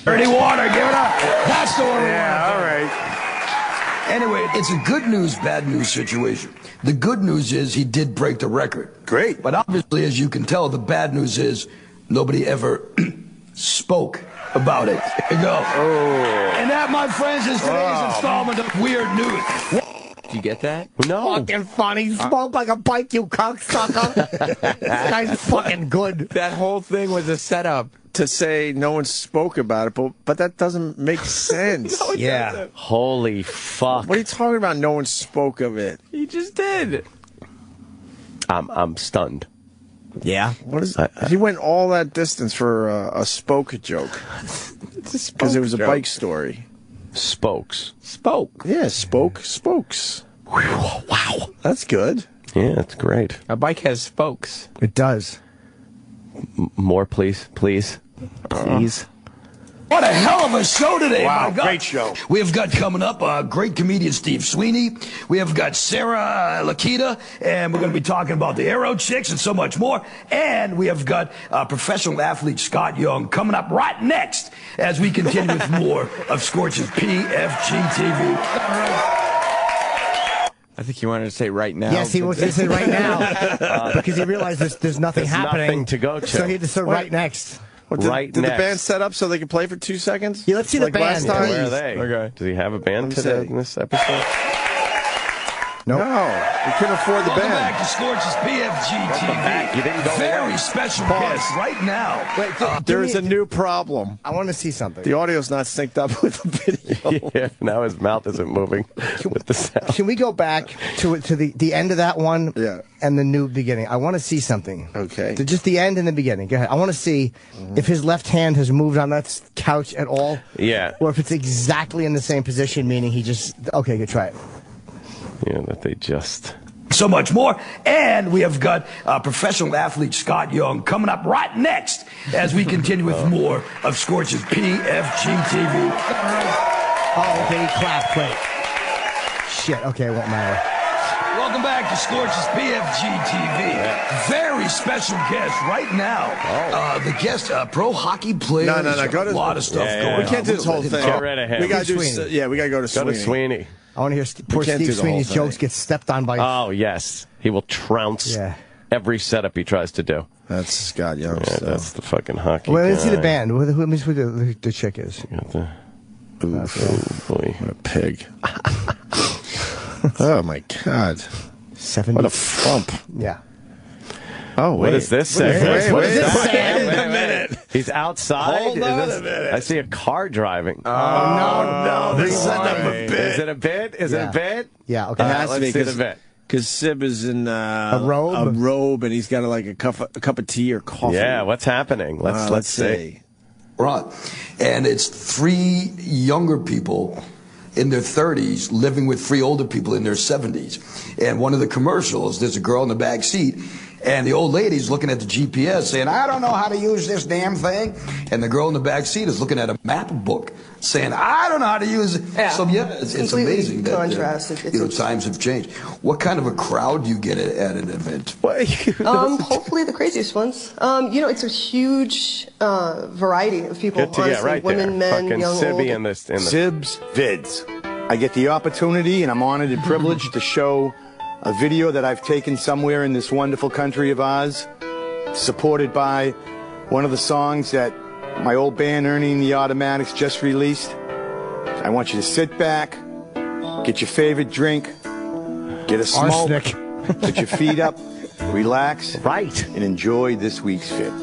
Speaker 6: Dirty Water, give it up. That's the one we
Speaker 7: Yeah,
Speaker 6: want.
Speaker 7: all right.
Speaker 6: Anyway, it's a good news, bad news situation. The good news is he did break the record.
Speaker 7: Great.
Speaker 6: But obviously, as you can tell, the bad news is nobody ever spoke about it. There you go. And that, my friends, is today's installment of Weird News.
Speaker 4: Did you get that?
Speaker 2: No.
Speaker 3: Fucking funny. Smoke like a bike, you cocksucker. This guy's fucking good.
Speaker 4: That whole thing was a setup.
Speaker 1: To say no one spoke about it, but that doesn't make sense.
Speaker 3: Yeah.
Speaker 2: Holy fuck.
Speaker 1: What are you talking about? No one spoke of it.
Speaker 4: He just did.
Speaker 2: I'm stunned.
Speaker 3: Yeah.
Speaker 1: What is? He went all that distance for a spoke joke because it was a bike story.
Speaker 2: Spokes.
Speaker 4: Spoke.
Speaker 1: Yeah, spokes. Wow, that's good.
Speaker 2: Yeah, that's great.
Speaker 4: A bike has spokes.
Speaker 3: It does.
Speaker 2: More, please. Please. Please.
Speaker 6: What a hell of a show today,
Speaker 7: Wow,
Speaker 6: my God.
Speaker 7: great show.
Speaker 6: We have got coming up great comedian Steve Sweeney. We have got Sarah Lakita, and we're going to be talking about the Aero Chicks and so much more. And we have got professional athlete Scott Young coming up right next as we continue with more of Scorch's PFG TV.
Speaker 4: I think you wanted to say right now.
Speaker 3: Yes, he was going to say right now because he realized there's nothing happening.
Speaker 2: Nothing to go to.
Speaker 3: So he had to say right next.
Speaker 1: Did the band set up so they could play for 2 seconds?
Speaker 3: Yeah, let's see the band.
Speaker 1: Last time?
Speaker 2: Where are they?
Speaker 1: Okay.
Speaker 2: Does he have a band today in this episode?
Speaker 3: Nope.
Speaker 1: No, we couldn't afford the
Speaker 6: Welcome
Speaker 1: band.
Speaker 6: back to Scorch's PFG TV.
Speaker 2: You didn't go
Speaker 6: Very
Speaker 2: away.
Speaker 6: special
Speaker 1: Pause.
Speaker 6: guest right now.
Speaker 3: Wait,
Speaker 1: There's a new problem.
Speaker 3: I want to see something.
Speaker 1: The audio's not synced up with the video.
Speaker 2: Yeah, now his mouth isn't moving with the sound.
Speaker 3: Can we go back to the end of that one?
Speaker 1: Yeah.
Speaker 3: And the new beginning. I want to see something.
Speaker 1: Okay.
Speaker 3: Just the end and the beginning. Go ahead. I want to see if his left hand has moved on that couch at all.
Speaker 2: Yeah.
Speaker 3: Or if it's exactly in the same position, meaning he just. Okay, good. Try it.
Speaker 2: Yeah, that they just...
Speaker 6: So much more. And we have got professional athlete Scott Young coming up right next as we continue with more of Scorch's PFG TV.
Speaker 3: Oh, okay. He clapped. Wait. Shit. Okay, it won't matter.
Speaker 6: Welcome back to Scorch's PFG TV. Very special guest right now. The guest, pro hockey player.
Speaker 1: No.
Speaker 6: There's
Speaker 1: Go to
Speaker 6: a lot of stuff going on.
Speaker 1: We can't do this whole thing.
Speaker 2: Get rid of him.
Speaker 1: We gotta do.
Speaker 3: Sweeney.
Speaker 1: Yeah, we gotta go to
Speaker 2: Go
Speaker 1: Sweeney.
Speaker 2: to Sweeney.
Speaker 3: I want to hear poor
Speaker 1: can't do
Speaker 3: Steve
Speaker 1: the
Speaker 3: Sweeney's
Speaker 1: whole thing.
Speaker 3: jokes get stepped on by.
Speaker 2: Oh, yes. He will trounce every setup he tries to do.
Speaker 1: That's Scott Young.
Speaker 2: Yeah, that's the fucking hockey
Speaker 3: Well, let's see the
Speaker 2: guy.
Speaker 3: band. Who the chick is.
Speaker 2: Got the... Oh, boy.
Speaker 1: What a pig. Oh, my God.
Speaker 3: 70.
Speaker 1: What a frump.
Speaker 3: Yeah.
Speaker 1: Oh,
Speaker 2: What is this segment?
Speaker 1: Wait a
Speaker 2: Wait
Speaker 1: minute.
Speaker 2: He's outside?
Speaker 1: Hold
Speaker 2: Is
Speaker 1: on
Speaker 2: this-
Speaker 1: a minute.
Speaker 2: I see a car driving.
Speaker 1: No, they're setting up a bit.
Speaker 2: Is it a bit? Is it a bit?
Speaker 3: Yeah, okay.
Speaker 2: All
Speaker 1: It
Speaker 2: right,
Speaker 1: has to
Speaker 2: let's
Speaker 1: be
Speaker 2: see the bit.
Speaker 1: because Sib is in
Speaker 3: A robe?
Speaker 1: a robe, and he's got like a cup of tea or coffee.
Speaker 2: Yeah, what's happening? Let's see.
Speaker 6: Right. And it's 3 younger people in their 30s living with 3 older people in their 70s. And one of the commercials, there's a girl in the back seat, and the old lady's looking at the GPS saying, I don't know how to use this damn thing. And the girl in the back seat is looking at a map book saying, I don't know how to use it.
Speaker 10: Yeah.
Speaker 6: So, yeah, it's
Speaker 10: Completely
Speaker 6: amazing that
Speaker 10: contrast. It's-
Speaker 6: times have changed. What kind of a crowd do you get at an event?
Speaker 10: Hopefully the craziest ones. It's a huge variety of people.
Speaker 2: Get to, yeah,
Speaker 10: honestly.
Speaker 2: right
Speaker 10: Women,
Speaker 2: there.
Speaker 10: men,
Speaker 2: Fucking
Speaker 10: young,
Speaker 2: Sibby
Speaker 10: old.
Speaker 2: in this. In the,
Speaker 7: Sib's Vids. I get the opportunity, and I'm honored and privileged to show a video that I've taken somewhere in this wonderful country of ours, supported by one of the songs that my old band, Ernie and the Automatics, just released. I want you to sit back, get your favorite drink, get a smoke,
Speaker 3: Arsenic.
Speaker 7: put your feet up, relax,
Speaker 3: Right.
Speaker 7: and enjoy this week's fit.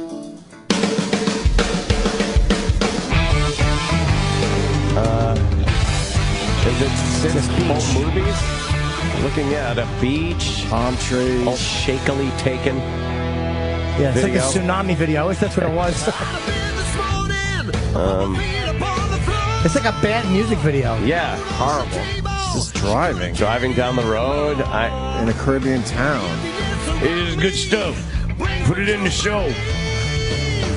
Speaker 2: is it Sib's home movies? Looking at a beach,
Speaker 1: Palm trees.
Speaker 2: all shakily taken.
Speaker 3: Yeah, it's
Speaker 2: Video.
Speaker 3: like a tsunami video. I wish that's what it was. It's like a bad music video.
Speaker 2: Yeah, horrible.
Speaker 1: Just driving
Speaker 2: Driving down the road.
Speaker 1: in a Caribbean town.
Speaker 2: It is good stuff. Put it in the show.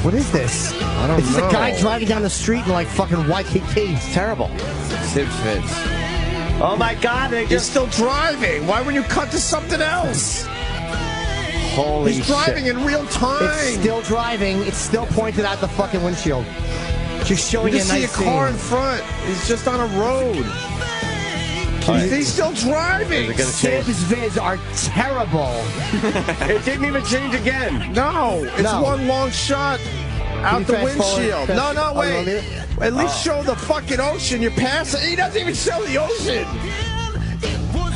Speaker 3: What is this?
Speaker 1: I don't
Speaker 3: It's just
Speaker 1: know.
Speaker 3: a guy driving down the street in like fucking Waikiki.
Speaker 2: It's terrible.
Speaker 4: Sib's Vids.
Speaker 2: Oh my God! They
Speaker 1: He's
Speaker 2: just
Speaker 1: still driving. Why wouldn't you cut to something else?
Speaker 2: holy
Speaker 1: He's driving
Speaker 2: shit.
Speaker 1: in real time.
Speaker 3: It's still driving. It's still pointed out the fucking windshield. Just
Speaker 1: You
Speaker 3: showing
Speaker 1: just
Speaker 3: a
Speaker 1: see a
Speaker 3: nice
Speaker 1: car in
Speaker 3: scene.
Speaker 1: front. He's just on a road. He's still driving.
Speaker 2: Is it gonna change?
Speaker 3: Sib's vids are terrible.
Speaker 2: It didn't even change again.
Speaker 1: No, it's
Speaker 3: No.
Speaker 1: one long shot out
Speaker 3: you
Speaker 1: the
Speaker 3: fast forward?
Speaker 1: windshield.
Speaker 3: Fast-
Speaker 1: No,
Speaker 3: oh, you
Speaker 1: wait.
Speaker 3: want me
Speaker 1: At least show the fucking ocean. You're passing. He doesn't even show the ocean.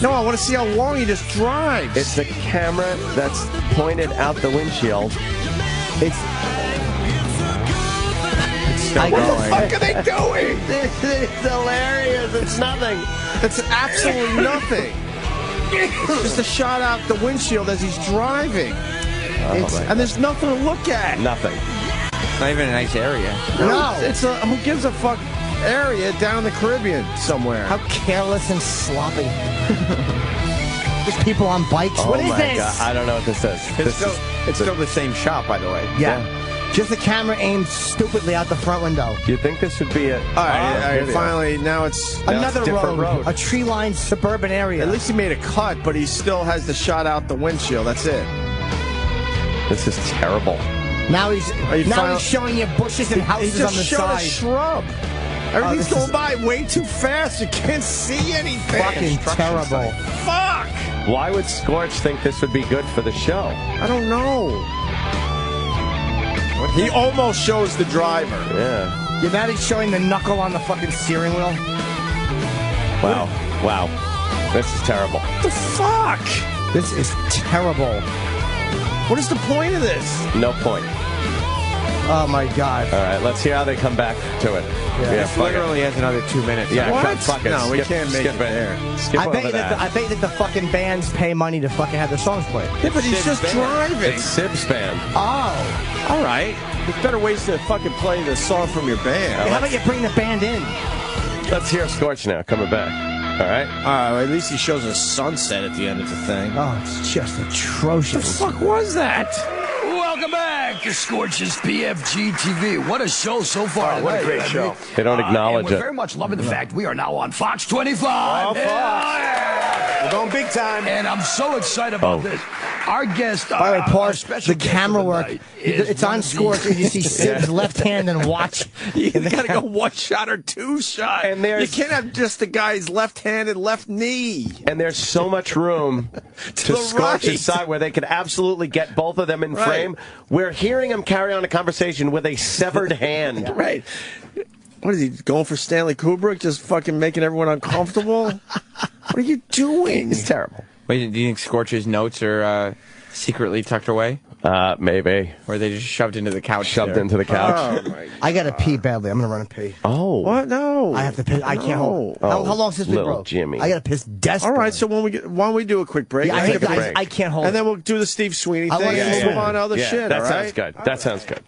Speaker 1: No, I want to see how long he just drives.
Speaker 2: It's the camera that's pointed out the windshield.
Speaker 3: It's
Speaker 2: Still
Speaker 1: what the
Speaker 2: going.
Speaker 1: fuck are they doing?
Speaker 2: It's hilarious. It's nothing.
Speaker 1: It's absolutely nothing. It's just a shot out the windshield as he's driving. And there's nothing to look at.
Speaker 2: Nothing.
Speaker 4: Not even a nice area.
Speaker 1: No, it's a who gives a fuck area down in the Caribbean somewhere.
Speaker 3: how careless and sloppy. Just people on bikes.
Speaker 2: Oh
Speaker 3: What is
Speaker 2: my
Speaker 3: this?
Speaker 2: God. I don't know what this is.
Speaker 4: It's still the same shop, by the way.
Speaker 3: Yeah. Just the camera aimed stupidly out the front window.
Speaker 2: Do you think this would be a...
Speaker 1: All right, finally, now it's
Speaker 3: Another
Speaker 2: different road.
Speaker 3: A tree-lined suburban area.
Speaker 1: At least he made a cut, but he still has the shot out the windshield. That's it.
Speaker 2: This is terrible.
Speaker 3: Now he's showing you bushes and houses on the side.
Speaker 1: He just showed a shrub. Everything's going by way too fast. You can't see anything.
Speaker 3: Fucking terrible.
Speaker 1: Fuck!
Speaker 2: Why would Scorch think this would be good for the show?
Speaker 1: I don't know. He almost shows the driver.
Speaker 2: Yeah.
Speaker 3: You're not showing the knuckle on the fucking steering wheel.
Speaker 2: Wow. This is terrible.
Speaker 1: What the fuck?
Speaker 3: This is terrible.
Speaker 1: What is the point of this?
Speaker 2: No point.
Speaker 3: Oh my God.
Speaker 2: All right, let's hear how they come back to it. Yeah,
Speaker 4: This literally has another 2 minutes.
Speaker 2: Yeah,
Speaker 1: What?
Speaker 2: fuck it.
Speaker 1: No, we
Speaker 2: Skip-
Speaker 1: can't make
Speaker 2: skip
Speaker 1: it there.
Speaker 2: Skip
Speaker 3: I
Speaker 2: over
Speaker 3: bet you
Speaker 2: that.
Speaker 3: that the fucking bands pay money to fucking have their songs played.
Speaker 1: Yeah, but he's just driving.
Speaker 2: It's Sib's band.
Speaker 3: Oh.
Speaker 1: All right. There's better ways to fucking play the song from your band.
Speaker 3: How about you bring the band in?
Speaker 2: Let's hear Scorch now, coming back. All right?
Speaker 1: Well, at least he shows a sunset at the end of the thing.
Speaker 3: Oh, it's just
Speaker 1: What the
Speaker 3: atrocious.
Speaker 1: fuck was that?
Speaker 6: Welcome back to Scorch's PFG TV. What a show so far.
Speaker 7: what a
Speaker 6: tonight.
Speaker 7: great
Speaker 6: I mean,
Speaker 7: show.
Speaker 2: They don't acknowledge
Speaker 6: and we're
Speaker 2: it.
Speaker 6: very much loving the fact we are now on Fox 25.
Speaker 7: Oh, Fox. We're going big time.
Speaker 6: And I'm so excited about this. Our guest,
Speaker 3: By the way,
Speaker 6: our
Speaker 3: Paul,
Speaker 6: special
Speaker 3: the
Speaker 6: guest
Speaker 3: camera
Speaker 6: of the
Speaker 3: work,
Speaker 6: night is
Speaker 3: it's
Speaker 6: one
Speaker 3: on
Speaker 6: of the-
Speaker 3: Scorch, and you see Sib's left hand and watch.
Speaker 1: You gotta go one shot or two shot.
Speaker 2: And
Speaker 1: you can't have just the guy's left hand and left knee.
Speaker 2: And there's so much room to
Speaker 1: the
Speaker 2: Scorch's
Speaker 1: right.
Speaker 2: side where they could absolutely get both of them in
Speaker 1: Right.
Speaker 2: frame. We're hearing him carry on a conversation with a severed hand.
Speaker 1: Right. What is he going for, Stanley Kubrick? Just fucking making everyone uncomfortable? What are you doing?
Speaker 2: It's terrible.
Speaker 4: Wait, do you think Scorch's notes are secretly tucked away?
Speaker 2: Maybe.
Speaker 4: Or are they just shoved into the couch?
Speaker 2: Shoved
Speaker 4: there?
Speaker 2: into the couch.
Speaker 1: Oh, my
Speaker 3: I gotta pee badly. I'm gonna run and pee.
Speaker 2: Oh.
Speaker 1: What? No.
Speaker 3: I have to piss. I can't hold.
Speaker 2: Oh,
Speaker 3: How long since we
Speaker 2: little
Speaker 3: broke?
Speaker 2: Jimmy.
Speaker 3: I gotta piss desperately.
Speaker 1: All right, so why don't we do a quick break?
Speaker 3: Yeah,
Speaker 2: Take a break.
Speaker 3: I can't hold.
Speaker 1: And then we'll do the Steve Sweeney
Speaker 3: I
Speaker 1: thing
Speaker 3: wanna-
Speaker 1: and
Speaker 3: yeah,
Speaker 1: move
Speaker 3: yeah.
Speaker 1: on to other shit,
Speaker 2: that
Speaker 1: all
Speaker 2: sounds
Speaker 1: right?
Speaker 2: good. That sounds good.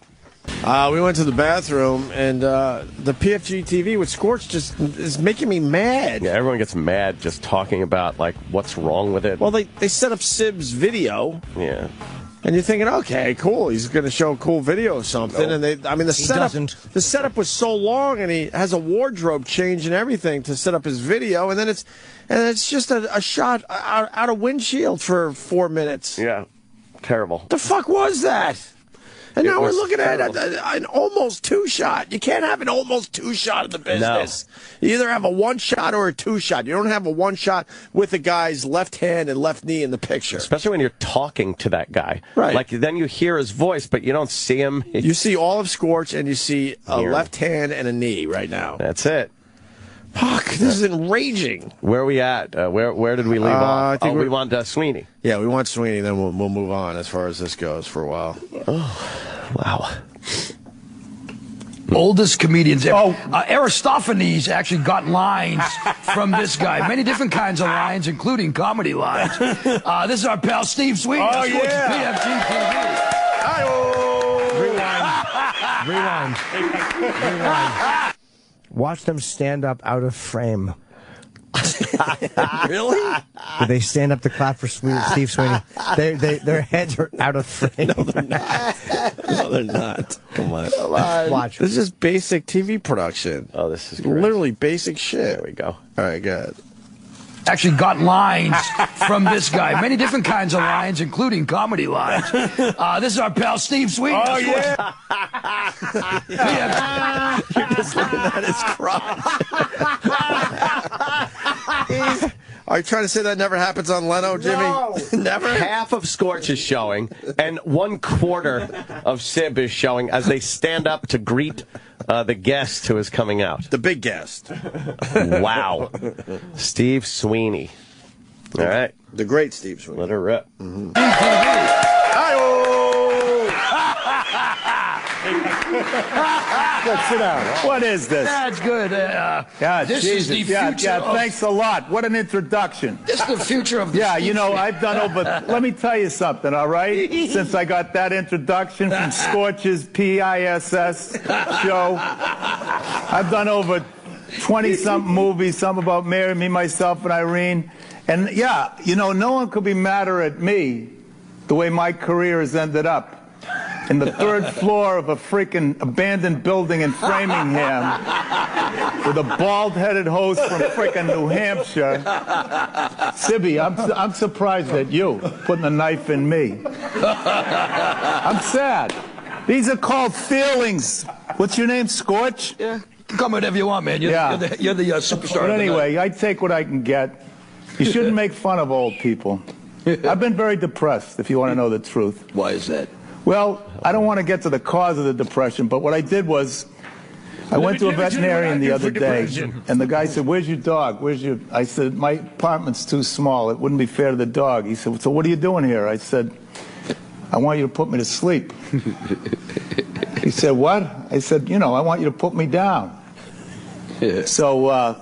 Speaker 1: We went to the bathroom, and the PFG TV with Scorch just is making me mad.
Speaker 2: Yeah, everyone gets mad just talking about, like, what's wrong with it.
Speaker 1: Well, they set up Sib's video,
Speaker 2: Yeah.
Speaker 1: and you're thinking, okay, cool, he's going to show a cool video or something. And the setup was so long, and he has a wardrobe change and everything to set up his video, and then it's just a shot out of windshield for 4 minutes.
Speaker 2: Yeah. Terrible.
Speaker 1: The fuck was that? And now we're
Speaker 2: was
Speaker 1: looking at
Speaker 2: terrible.
Speaker 1: an almost two shot. You can't have an almost two shot in the business. No. You either have a one shot or a two shot. You don't have a one shot with the guy's left hand and left knee in the picture.
Speaker 2: Especially when you're talking to that guy.
Speaker 1: Right.
Speaker 2: Like, then you hear his voice, but you don't see him.
Speaker 1: You see all of Scorch, and you see a
Speaker 2: Here.
Speaker 1: left hand and a knee right now.
Speaker 2: That's it.
Speaker 1: Fuck, this is enraging.
Speaker 2: Where are we at? Where did we leave off?
Speaker 1: I think
Speaker 2: we want Sweeney.
Speaker 1: Yeah, we want Sweeney, then we'll move on as far as this goes for a while.
Speaker 2: Wow.
Speaker 6: Oldest comedians ever. Aristophanes actually got lines from this guy. Many different kinds of lines, including comedy lines. This is our pal Steve Sweeney.
Speaker 7: Oh,
Speaker 6: Scorch's
Speaker 7: yeah.
Speaker 6: PFG TV.
Speaker 3: Rewind. Watch them stand up out of frame.
Speaker 1: Really?
Speaker 3: They stand up to clap for Steve Sweeney. Their heads are out of frame.
Speaker 1: No, they're not. No, they're not. Come on.
Speaker 3: Watch.
Speaker 1: This is just basic TV production.
Speaker 2: Oh, this is great.
Speaker 1: Literally basic shit.
Speaker 2: There we go.
Speaker 1: All right, good.
Speaker 6: Actually got lines from this guy. Many different kinds of lines, including comedy lines. This is our pal Steve Sweeney.
Speaker 7: Oh, yeah.
Speaker 1: You're just looking at his crotch. Are you trying to say that never happens on Leno, Jimmy?
Speaker 3: No.
Speaker 1: Never?
Speaker 2: Half of Scorch is showing, and 1/4 of Sib is showing as they stand up to greet the guest who is coming out.
Speaker 1: The big guest.
Speaker 2: Wow. Steve Sweeney. All right.
Speaker 1: The great Steve Sweeney.
Speaker 2: Let her rip.
Speaker 7: Let's sit down. What is this?
Speaker 6: That's good.
Speaker 7: Yeah,
Speaker 6: this
Speaker 7: Jesus.
Speaker 6: is the future.
Speaker 7: Yeah, thanks a lot. What an introduction.
Speaker 6: This is the future of the
Speaker 7: Yeah,
Speaker 6: Steve
Speaker 7: you know,
Speaker 6: Sweeney.
Speaker 7: I've done over, let me tell you something, all right? Since I got that introduction from Scorch's PISS show, I've done over 20-something movies, some about Mary, me, myself, and Irene. And yeah, you know, no one could be madder at me the way my career has ended up.
Speaker 11: in the 3rd floor of a freaking abandoned building in Framingham with a bald-headed host from freaking New Hampshire. Sibby, I'm surprised at you putting a knife in me. I'm sad. These are called feelings. What's your name, Scorch?
Speaker 6: Yeah. Come whatever you want, man. You're the superstar.
Speaker 11: But anyway, I take what I can get. You shouldn't make fun of old people. I've been very depressed, if you want to know the truth.
Speaker 6: Why is that?
Speaker 11: Well, I don't want to get to the cause of the depression, but what I did was I went to a veterinarian the other day, and the guy said, "Where's your dog? Where's your..." I said, "My apartment's too small. It wouldn't be fair to the dog." He said, "So what are you doing here?" I said, "I want you to put me to sleep." He said, "What?" I said, "You know, I want you to put me down." So, and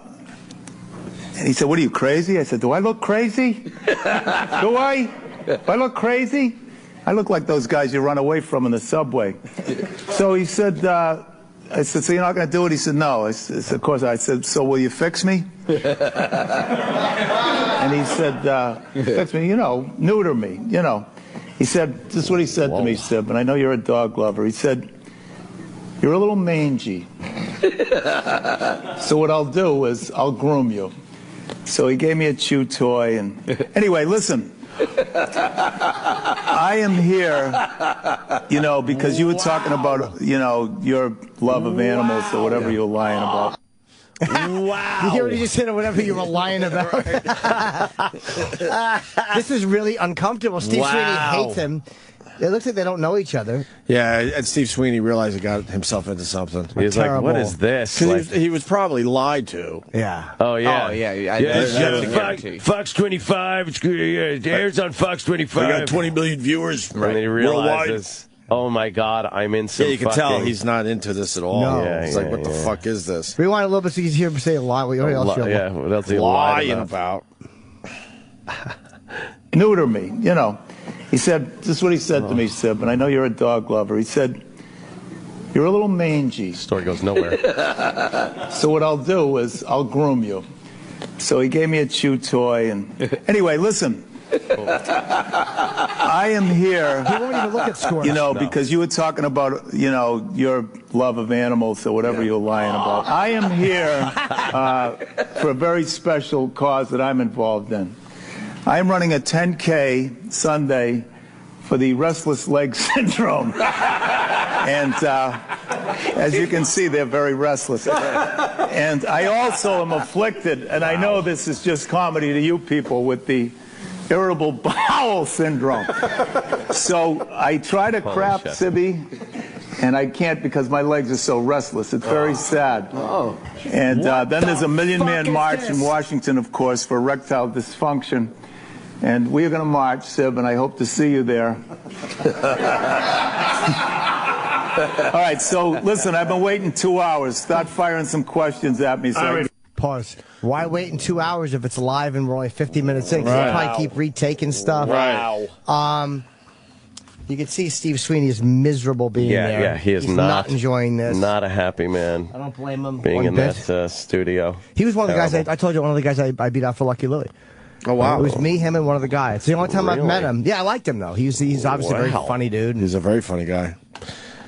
Speaker 11: he said, "What are you, crazy?" I said, "Do I look crazy? Do I? Do I look crazy? I look like those guys you run away from in the subway." So he said, I said, "So you're not going to do it?" He said, "No." I said, "Of course." I said, "So will you fix me?" And he said, "Fix me, you know, neuter me, you know." He said, this is what he said to me, Sib, and I know you're a dog lover. He said, "You're a little mangy. So what I'll do is I'll groom you." So he gave me a chew toy. And anyway, listen. I am here, you know, because you were talking about, you know, your love of animals or whatever you were lying about.
Speaker 3: Wow. You hear what he just said or whatever you were lying about? This is really uncomfortable. Steve Sweeney hates him. It looks like they don't know each other.
Speaker 1: Yeah, and Steve Sweeney realized he got himself into something.
Speaker 2: He's like, "What is this?"
Speaker 1: Like, he was probably lied to.
Speaker 3: Yeah.
Speaker 2: Oh, yeah.
Speaker 4: Oh, yeah.
Speaker 2: Fox 25. It airs on Fox 25.
Speaker 1: We got 20 million viewers
Speaker 2: And then he realizes, oh, my God, I'm in some
Speaker 1: you can tell he's not into this at all.
Speaker 3: No.
Speaker 1: Yeah, he's like, what the fuck is this?
Speaker 3: Rewind a little bit so you can hear him say a lot. What else
Speaker 2: what else he
Speaker 1: lying about?
Speaker 11: Neuter me, you know. He said, this is what he said to me, Sib, and I know you're a dog lover. He said, "You're a little mangy."
Speaker 2: Story goes nowhere.
Speaker 11: So what I'll do is I'll groom you. So he gave me a chew toy. And anyway, listen. I am here,
Speaker 3: He won't even look at Scorch.
Speaker 11: you know, because you were talking about, you know, your love of animals or whatever you were lying about. I am here for a very special cause that I'm involved in. I'm running a 10K Sunday for the restless leg syndrome. And as you can see, they're very restless. And I also am afflicted, and I know this is just comedy to you people, with the irritable bowel syndrome. So I try to crap Sibby, and I can't because my legs are so restless. It's very sad. And then there's a Million Man March in Washington, of course, for erectile dysfunction. And we're going to march, Sib, and I hope to see you there. All right, so listen, I've been waiting 2 hours. Start firing some questions at me. So
Speaker 3: Pause. Why wait in 2 hours if it's live and we're only 50 minutes in? 'Cause they'll probably keep retaking stuff.
Speaker 1: Wow.
Speaker 3: You can see Steve Sweeney is miserable being there.
Speaker 2: Yeah, he is
Speaker 3: He's not enjoying this.
Speaker 2: Not a happy man.
Speaker 3: I don't blame him.
Speaker 2: Being in that studio.
Speaker 3: He was one of the guys, I told you, one of the guys I beat out for Lucky Louie.
Speaker 1: Oh, wow.
Speaker 3: It was me, him, and one of the guys. It's the only time I've met him. Yeah, I liked him, though. He's obviously a very funny dude.
Speaker 1: He's a very funny guy.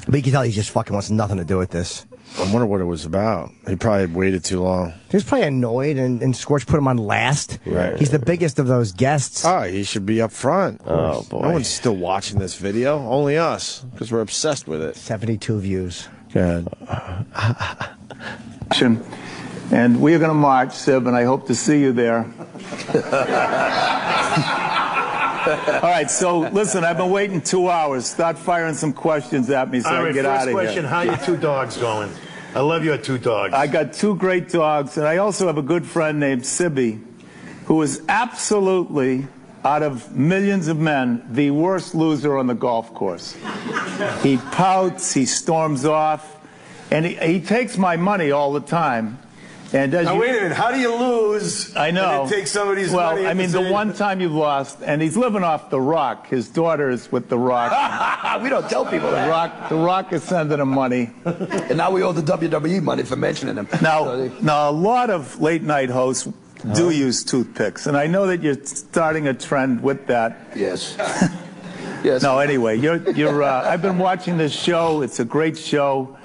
Speaker 3: But you can tell he just fucking wants nothing to do with this.
Speaker 1: I wonder what it was about. He probably waited too long.
Speaker 3: He was probably annoyed, and Scorch put him on last.
Speaker 1: Right.
Speaker 3: He's the biggest of those guests.
Speaker 1: Oh, he should be up front.
Speaker 2: Oh, boy.
Speaker 1: No one's still watching this video. Only us, because we're obsessed with it.
Speaker 3: 72 views.
Speaker 1: Good.
Speaker 11: and we're going to march, Sib, and I hope to see you there. All right, so listen, I've been waiting 2 hours. Start firing some questions at me so I can get out of here.
Speaker 12: First question, how are your two dogs going? I love your two dogs.
Speaker 11: I got two great dogs, and I also have a good friend named Sibby, who is absolutely, out of millions of men, the worst loser on the golf course. He pouts, he storms off, and he takes my money all the time. And
Speaker 12: now, wait a minute. How do you lose?
Speaker 11: I know.
Speaker 12: And take somebody's
Speaker 11: money.
Speaker 12: Well,
Speaker 11: I mean, the one time you lost, and he's living off The Rock. His daughter is with The Rock.
Speaker 6: We don't tell people that.
Speaker 11: The Rock is sending him money.
Speaker 6: And now we owe the WWE money for mentioning him.
Speaker 11: Now, a lot of late-night hosts do use toothpicks, and I know that you're starting a trend with that.
Speaker 6: Yes.
Speaker 11: Yes. No, anyway, you're. I've been watching this show. It's a great show.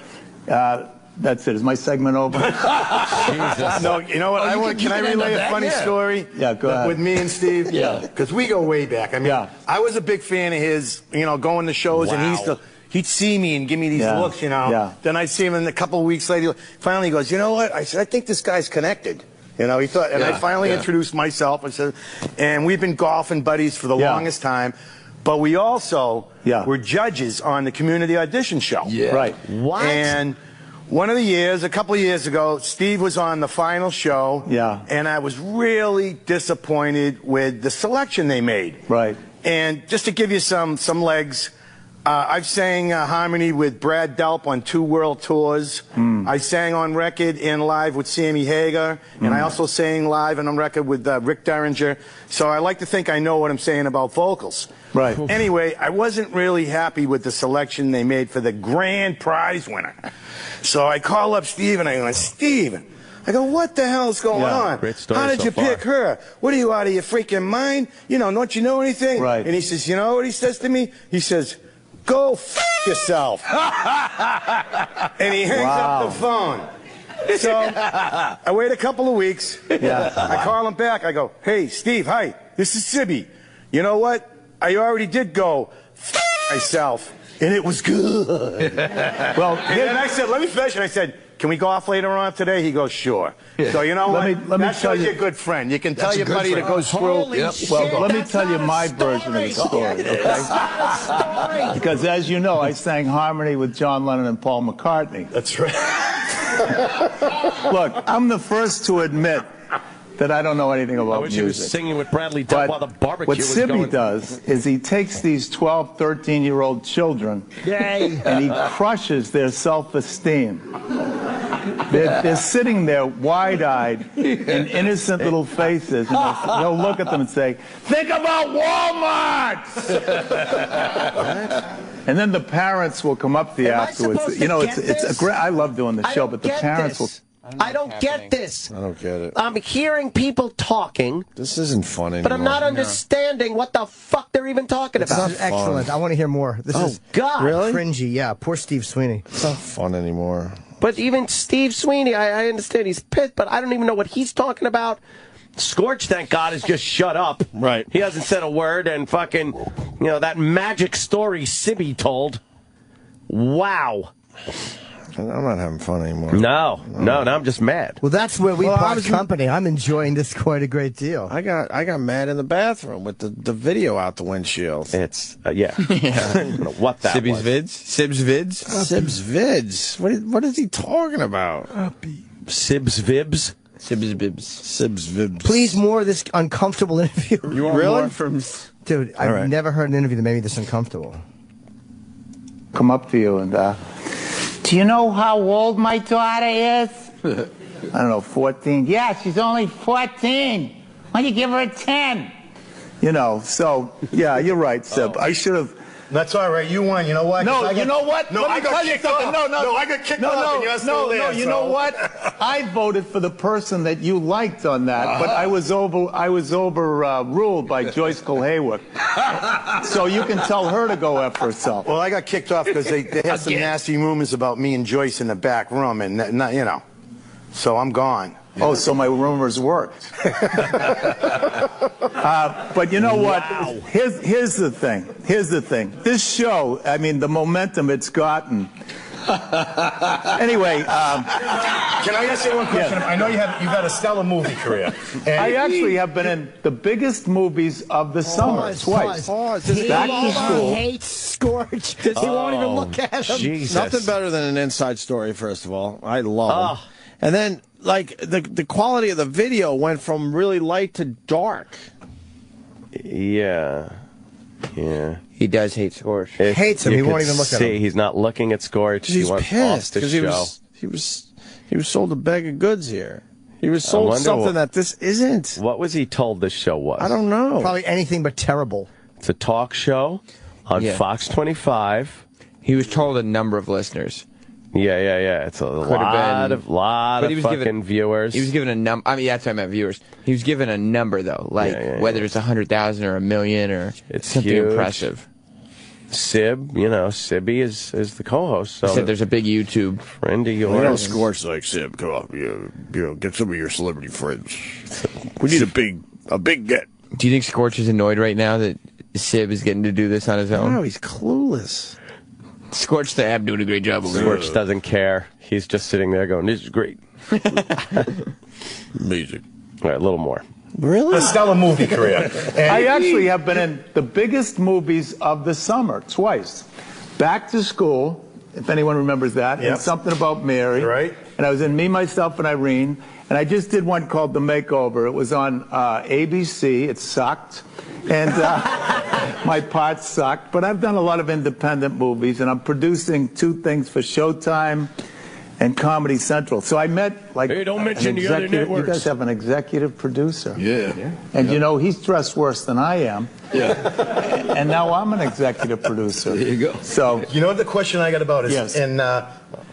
Speaker 11: That's it. Is my segment over?
Speaker 7: Jesus. No, you know what? Can I relay a funny story?
Speaker 11: Yeah, go ahead.
Speaker 7: With me and Steve?
Speaker 11: Yeah.
Speaker 7: Because we go way back. I mean, I was a big fan of his, going to shows, and he'd see me and give me these looks,
Speaker 11: Yeah.
Speaker 7: Then I'd see him, and a couple of weeks later, finally he goes, you know what? I said, I think this guy's connected. He thought, and I finally introduced myself. I said, and we've been golfing buddies for the longest time. But we also were judges on the community audition show.
Speaker 11: Yeah. Right.
Speaker 3: What?
Speaker 7: And one of the years, a couple of years ago, Steve was on the final show.
Speaker 11: Yeah.
Speaker 7: And I was really disappointed with the selection they made.
Speaker 11: Right.
Speaker 7: And just to give you some legs, I've sang harmony with Brad Delp on 2 world tours. I sang on record and live with Sammy Hagar. And I also sang live and on record with Rick Derringer. So I like to think I know what I'm saying about vocals.
Speaker 11: Right.
Speaker 7: Anyway, I wasn't really happy with the selection they made for the grand prize winner. So I call up Steve and I go, Steve, I go, what the hell's going on?
Speaker 2: Great story
Speaker 7: How did
Speaker 2: so
Speaker 7: you
Speaker 2: far.
Speaker 7: pick her? What are you, out of your freaking mind? Don't you know anything?
Speaker 11: Right.
Speaker 7: And he says, you know what he says to me? He says, go f yourself. And he hangs up the phone. So I wait a couple of weeks. I call him back. I go, hey, Steve, hi, this is Sibby. You know what? I already did go f myself, and it was good. Well, and then I said, let me finish. And I said, can we go off later on today? He goes, sure. So you know what?
Speaker 11: Let me
Speaker 7: that
Speaker 11: tell
Speaker 7: shows
Speaker 11: you
Speaker 7: you a good friend. You can tell your buddy to go screw.
Speaker 11: Well, let me tell you my version of the story, okay? Because as you know, I sang harmony with John Lennon and Paul McCartney.
Speaker 7: That's right.
Speaker 11: Look, I'm the first to admit that I don't know anything about
Speaker 2: I wish
Speaker 11: music.
Speaker 2: he was singing with Bradley Duck while the barbecue
Speaker 11: what
Speaker 2: was
Speaker 11: Sibby
Speaker 2: going.
Speaker 11: does is he takes these 12, 13-year-old children and he crushes their self-esteem. They're sitting there wide-eyed in innocent little faces, and he'll look at them and say, think about Walmart! And then the parents will come up to you afterwards. It's a great. I love doing the show, but the parents will.
Speaker 2: I don't get this.
Speaker 1: I don't get it.
Speaker 2: I'm hearing people talking.
Speaker 1: This isn't fun anymore.
Speaker 2: But I'm not understanding what the fuck they're even talking about.
Speaker 3: This is excellent. I want to hear more. This is
Speaker 2: God.
Speaker 1: Really?
Speaker 3: cringy. Yeah, poor Steve Sweeney.
Speaker 1: It's not fun anymore.
Speaker 2: But even Steve Sweeney, I understand he's pissed, but I don't even know what he's talking about. Scorch, thank God, has just shut up.
Speaker 1: Right.
Speaker 2: He hasn't said a word, and fucking, that magic story Sibby told. Wow.
Speaker 1: I'm not having fun anymore.
Speaker 2: No, I'm just mad.
Speaker 3: Well, that's where we part company. I'm enjoying this quite a great deal.
Speaker 1: I got mad in the bathroom with the video out the windshield.
Speaker 2: It's I don't know what that
Speaker 4: Sibby's
Speaker 2: was.
Speaker 4: vids? Sib's vids?
Speaker 1: Sib's vids. What is he talking about?
Speaker 2: Sib's vibs?
Speaker 4: Sib's bibs.
Speaker 1: Sib's vibs.
Speaker 3: Please, more of this uncomfortable interview.
Speaker 4: You want
Speaker 1: Really?
Speaker 4: more from...
Speaker 3: Dude, I've never heard an interview that made me this uncomfortable.
Speaker 11: Come up to you and, do you know how old my daughter is? I don't know, 14. Yeah, she's only 14. Why don't you give her a 10? So, yeah, you're right, Sib. I should have...
Speaker 7: That's all right. You won. You know what?
Speaker 11: No, you know what?
Speaker 7: No,
Speaker 11: Let me
Speaker 7: I got
Speaker 11: tell you
Speaker 7: kicked
Speaker 11: something.
Speaker 7: off.
Speaker 11: No,
Speaker 7: I got kicked off and you're still there.
Speaker 11: You know what? I voted for the person that you liked on that, but I was overruled by Joyce Cole-Haywick. So you can tell her to go F herself.
Speaker 7: Well, I got kicked off because they had some nasty rumors about me and Joyce in the back room, and so I'm gone.
Speaker 11: Oh, so my rumors worked. But you know what? Here's the thing. This show, I mean, the momentum it's gotten. Anyway,
Speaker 7: can I ask you one question?
Speaker 11: Yeah.
Speaker 7: I know you've had a stellar movie career.
Speaker 11: I actually have been in the biggest movies of the summer twice. Back to school.
Speaker 3: He hates Scorch because he won't even look at him.
Speaker 2: Jesus.
Speaker 1: Nothing better than an Inside Story, first of all. I love them. And then, the quality of the video went from really light to dark.
Speaker 2: Yeah.
Speaker 4: He does hate Scorch.
Speaker 3: Hates him. He won't even look at him.
Speaker 2: He's not looking at Scorch.
Speaker 1: He's
Speaker 2: he wants
Speaker 1: pissed
Speaker 2: because
Speaker 1: he was sold a bag of goods here. He was sold something that this isn't.
Speaker 2: What was he told this show was?
Speaker 1: I don't know.
Speaker 3: Probably anything but terrible.
Speaker 2: It's a talk show on Fox 25.
Speaker 4: He was told a number of listeners.
Speaker 2: Yeah. It's a lot of fucking viewers.
Speaker 4: He was given a number. I mean, that's what I meant, viewers. He was given a number, though, whether it's 100,000 or 1 million or
Speaker 2: it's
Speaker 4: something
Speaker 2: huge.
Speaker 4: impressive.
Speaker 2: Sib, Sibby is the co-host. So
Speaker 4: Said there's a big YouTube
Speaker 2: friend of yours.
Speaker 5: You know, Scorch like Sib. Come on, get some of your celebrity friends. We need a big get.
Speaker 4: Do you think Scorch is annoyed right now that Sib is getting to do this on his own?
Speaker 1: No, he's clueless.
Speaker 8: Scorch the app doing a great job.
Speaker 2: Scorch doesn't care. He's just sitting there going, "This is great."
Speaker 5: Amazing.
Speaker 2: All right, a little more.
Speaker 1: Really?
Speaker 12: A stellar movie career.
Speaker 11: I actually have been in the biggest movies of the summer twice. Back to School, if anyone remembers that,
Speaker 12: Yep.
Speaker 11: and Something About Mary.
Speaker 12: Right.
Speaker 11: And I was in Me, Myself, and Irene. And I just did one called The Makeover. It was on ABC. It sucked. And my part sucked. But I've done a lot of independent movies, and I'm producing 2 things for Showtime and Comedy Central. So I met
Speaker 8: Hey, don't mention the other
Speaker 11: You
Speaker 8: networks.
Speaker 11: guys have an executive producer.
Speaker 5: Yeah.
Speaker 11: And he's dressed worse than I am.
Speaker 5: Yeah.
Speaker 11: And now I'm an executive producer.
Speaker 5: There you go.
Speaker 11: So,
Speaker 12: You know what the question I got about is,
Speaker 11: Yes.
Speaker 12: and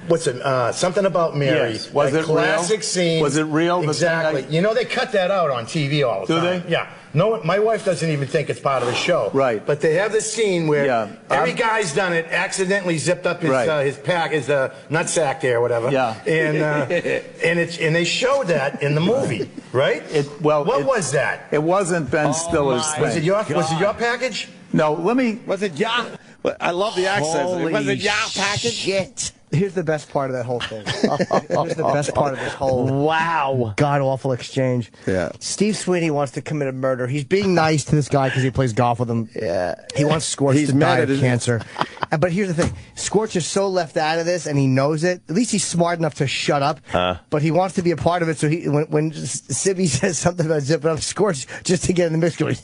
Speaker 12: what's it? Something About Mary.
Speaker 11: Yes. Was
Speaker 12: That
Speaker 11: it real?
Speaker 12: classic scene.
Speaker 11: Was it real? The
Speaker 12: Exactly.
Speaker 11: thing
Speaker 12: You know they cut that out on TV all the
Speaker 11: Do
Speaker 12: time.
Speaker 11: they?
Speaker 12: Yeah. No, my wife doesn't even think it's part of the show.
Speaker 11: Right.
Speaker 12: But they have this scene where
Speaker 11: Yeah.
Speaker 12: every guy's done it, accidentally zipped up his
Speaker 11: Right.
Speaker 12: his pack, his nutsack there, or whatever.
Speaker 11: Yeah.
Speaker 12: And they showed that in the movie, right? What was that?
Speaker 11: It wasn't Ben Stiller's thing.
Speaker 12: Was it your package?
Speaker 11: No, let me...
Speaker 1: Was it ya? I love the accent. Was it ya package?
Speaker 3: Shit. Here's the best part of that whole thing. Here's the best part of this whole god-awful exchange.
Speaker 1: Yeah.
Speaker 3: Steve Sweeney wants to commit a murder. He's being nice to this guy because he plays golf with him.
Speaker 1: Yeah.
Speaker 3: He wants Scorch
Speaker 1: He's
Speaker 3: to die
Speaker 1: mad
Speaker 3: of
Speaker 1: at his-
Speaker 3: cancer. But here's the thing. Scorch is so left out of this, and he knows it. At least he's smart enough to shut up. But he wants to be a part of it, so when Sibby says something about zipping up, Scorch, just to get in the mix, goes,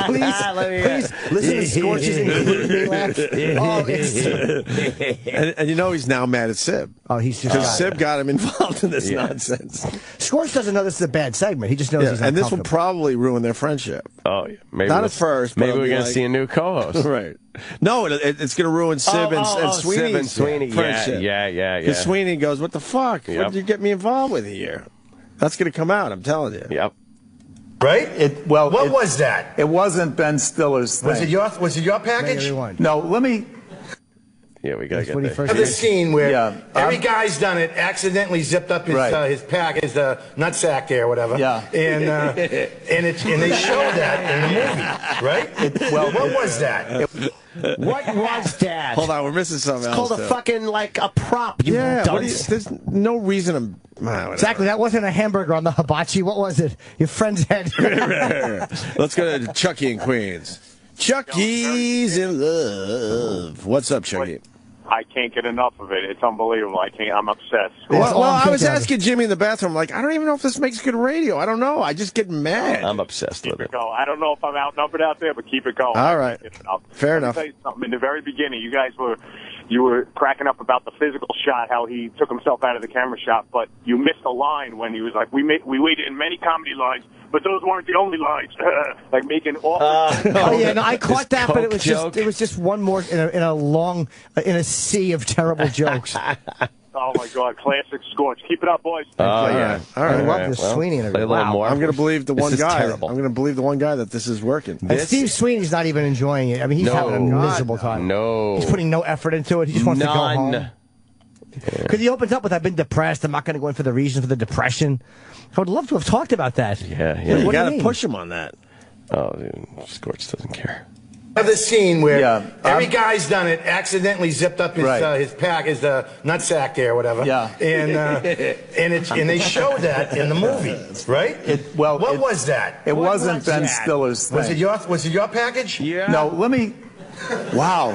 Speaker 3: please listen to Scorch's including me laugh. Oh,
Speaker 1: And he's now mad at Sib.
Speaker 3: Oh, he's just
Speaker 1: because Sib got him involved in this nonsense.
Speaker 3: Scorch doesn't know this is a bad segment. He just knows he's
Speaker 1: and this will
Speaker 3: uncomfortable.
Speaker 1: probably ruin their friendship.
Speaker 2: Oh, yeah. Maybe
Speaker 1: Not at first.
Speaker 2: Maybe
Speaker 1: but
Speaker 2: we're going
Speaker 1: like-
Speaker 2: to see a new co-host.
Speaker 1: Right. No, it's going to ruin Sib and Sweeney's
Speaker 2: Sib and Sweeney.
Speaker 1: friendship.
Speaker 2: Yeah.
Speaker 1: Because Sweeney goes, "What the fuck? What did you get me involved with here?" That's going to come out. I'm telling you.
Speaker 2: Yep.
Speaker 12: Right? What was that?
Speaker 11: It wasn't Ben Stiller's thing.
Speaker 12: Was it your package?
Speaker 11: No, let me...
Speaker 2: Yeah, we got to get
Speaker 3: when he
Speaker 2: there.
Speaker 3: first-
Speaker 12: Have this scene where
Speaker 11: Yeah.
Speaker 12: every guy's done it, accidentally zipped up his
Speaker 11: Right.
Speaker 12: his pack, his nutsack there, or whatever.
Speaker 11: Yeah.
Speaker 12: And they show that in the movie, right? What was that?
Speaker 3: What was that?
Speaker 1: Hold on, we're missing something
Speaker 3: It's
Speaker 1: else.
Speaker 3: called a
Speaker 1: too.
Speaker 3: fucking, like, a prop, you dunce.
Speaker 1: There's no reason to...
Speaker 3: Exactly, that wasn't a hamburger on the hibachi. What was it? Your friend's head.
Speaker 1: Let's go to Chucky in Queens. Chucky's in love. What's up, Chucky?
Speaker 13: I can't get enough of it. It's unbelievable. I'm obsessed.
Speaker 1: Well, I was asking Jimmy in the bathroom, like, I don't even know if this makes good radio. I don't know. I just get mad.
Speaker 2: I'm obsessed with
Speaker 13: Keep
Speaker 2: it.
Speaker 13: it going. I don't know if I'm outnumbered out there, but keep it going.
Speaker 1: All right. Fair
Speaker 13: Let me
Speaker 1: enough.
Speaker 13: tell you something. In the very beginning, you were cracking up about the physical shot, how he took himself out of the camera shot, but you missed a line when he was like, we waited in many comedy lines, but those weren't the only lines. Like making awful.
Speaker 3: Oh yeah, no, I caught that, but
Speaker 2: Coke
Speaker 3: it was just one more in a sea of terrible jokes.
Speaker 13: Oh my God, classic Scorch. Keep it up, boys.
Speaker 1: All right.
Speaker 3: I love this Sweeney.
Speaker 2: Play a little more.
Speaker 1: I'm going to believe the
Speaker 2: This
Speaker 1: one
Speaker 2: is
Speaker 1: guy.
Speaker 2: terrible.
Speaker 1: I'm going to believe the one guy that this is working.
Speaker 3: And Steve Sweeney's not even enjoying it. I mean, he's having a miserable time.
Speaker 2: No.
Speaker 3: He's putting no effort into it. He just wants to go home.
Speaker 2: None.
Speaker 3: Because he opens up with, "I've been depressed. I'm not going to go in for the reason for the depression." I would love to have talked about that.
Speaker 2: Yeah.
Speaker 1: You
Speaker 3: What do
Speaker 1: got to
Speaker 3: mean?
Speaker 1: push him on that.
Speaker 2: Oh, dude, Scorch doesn't care.
Speaker 12: Have this scene where every guy's done it, accidentally zipped up his pack, his nutsack there, or whatever.
Speaker 11: Yeah.
Speaker 12: And they show that in the movie, right? What was that?
Speaker 11: It wasn't Ben Stiller's thing.
Speaker 12: Was it your package?
Speaker 2: Yeah.
Speaker 11: No, let me... Wow.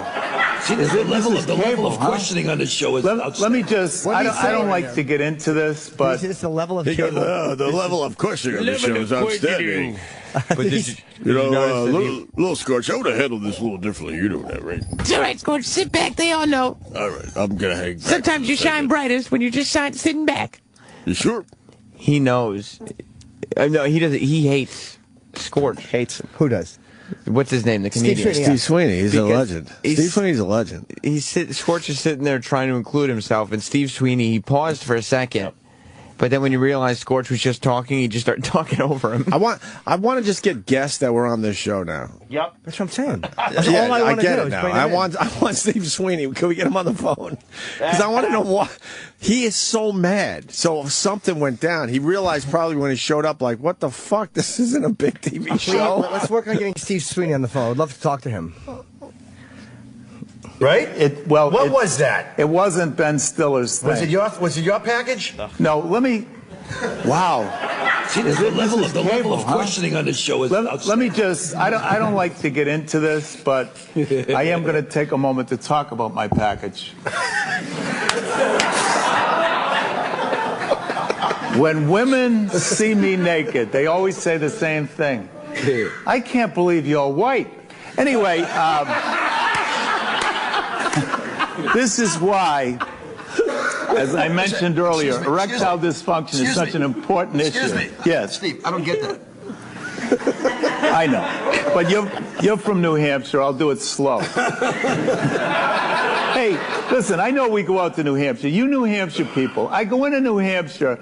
Speaker 6: See, the level of questioning on this show is
Speaker 11: Let me just... I don't like to get into this, but...
Speaker 3: It's the level of
Speaker 5: He goes,
Speaker 3: cable.
Speaker 5: the level of questioning on this show is outstanding.
Speaker 8: But this,
Speaker 5: Little Scorch, I would have handled this a little differently. You know that, right?
Speaker 9: It's all right, Scorch. Sit back. They all know.
Speaker 5: All right, I'm going to hang back.
Speaker 9: Sometimes you shine brightest when you're just sitting back.
Speaker 5: You sure?
Speaker 4: He knows. No, he doesn't. He hates Scorch.
Speaker 2: Hates him.
Speaker 3: Who does?
Speaker 4: What's his name? The comedian.
Speaker 1: Steve Sweeney. He's a
Speaker 4: Because
Speaker 1: legend.
Speaker 4: he's-
Speaker 1: Steve Sweeney's a legend.
Speaker 4: Scorch is sitting there trying to include himself, and Steve Sweeney, he paused for a second, But then when you realize Scorch was just talking, you just start talking over him.
Speaker 1: I want to just get guests that were on this show now.
Speaker 3: Yep. That's what I'm saying. That's
Speaker 1: Yeah,
Speaker 3: all I want to
Speaker 1: get
Speaker 3: do.
Speaker 1: it
Speaker 3: is
Speaker 1: now.
Speaker 3: bring him in.
Speaker 1: I want Steve Sweeney. Can we get him on the phone? Because I want to know why. He is so mad. So something went down. He realized probably when he showed up, like, what the fuck? This isn't a big TV show.
Speaker 3: Let's work on getting Steve Sweeney on the phone. I'd love to talk to him.
Speaker 12: Right? What was that?
Speaker 11: It wasn't Ben Stiller's thing.
Speaker 12: Was it your package?
Speaker 11: No, let me...
Speaker 6: Wow. See, the level of questioning on this show is
Speaker 11: Let me just, I don't like to get into this, but I am going to take a moment to talk about my package. When women see me naked, they always say the same thing. I can't believe you're white. Anyway, this is why, as I mentioned earlier, erectile dysfunction is such an important issue.
Speaker 12: Excuse me.
Speaker 11: Yes.
Speaker 12: Steve, I don't get that.
Speaker 11: I know. But you're from New Hampshire. I'll do it slow. Hey, listen, I know we go out to New Hampshire. You New Hampshire people, I go into New Hampshire.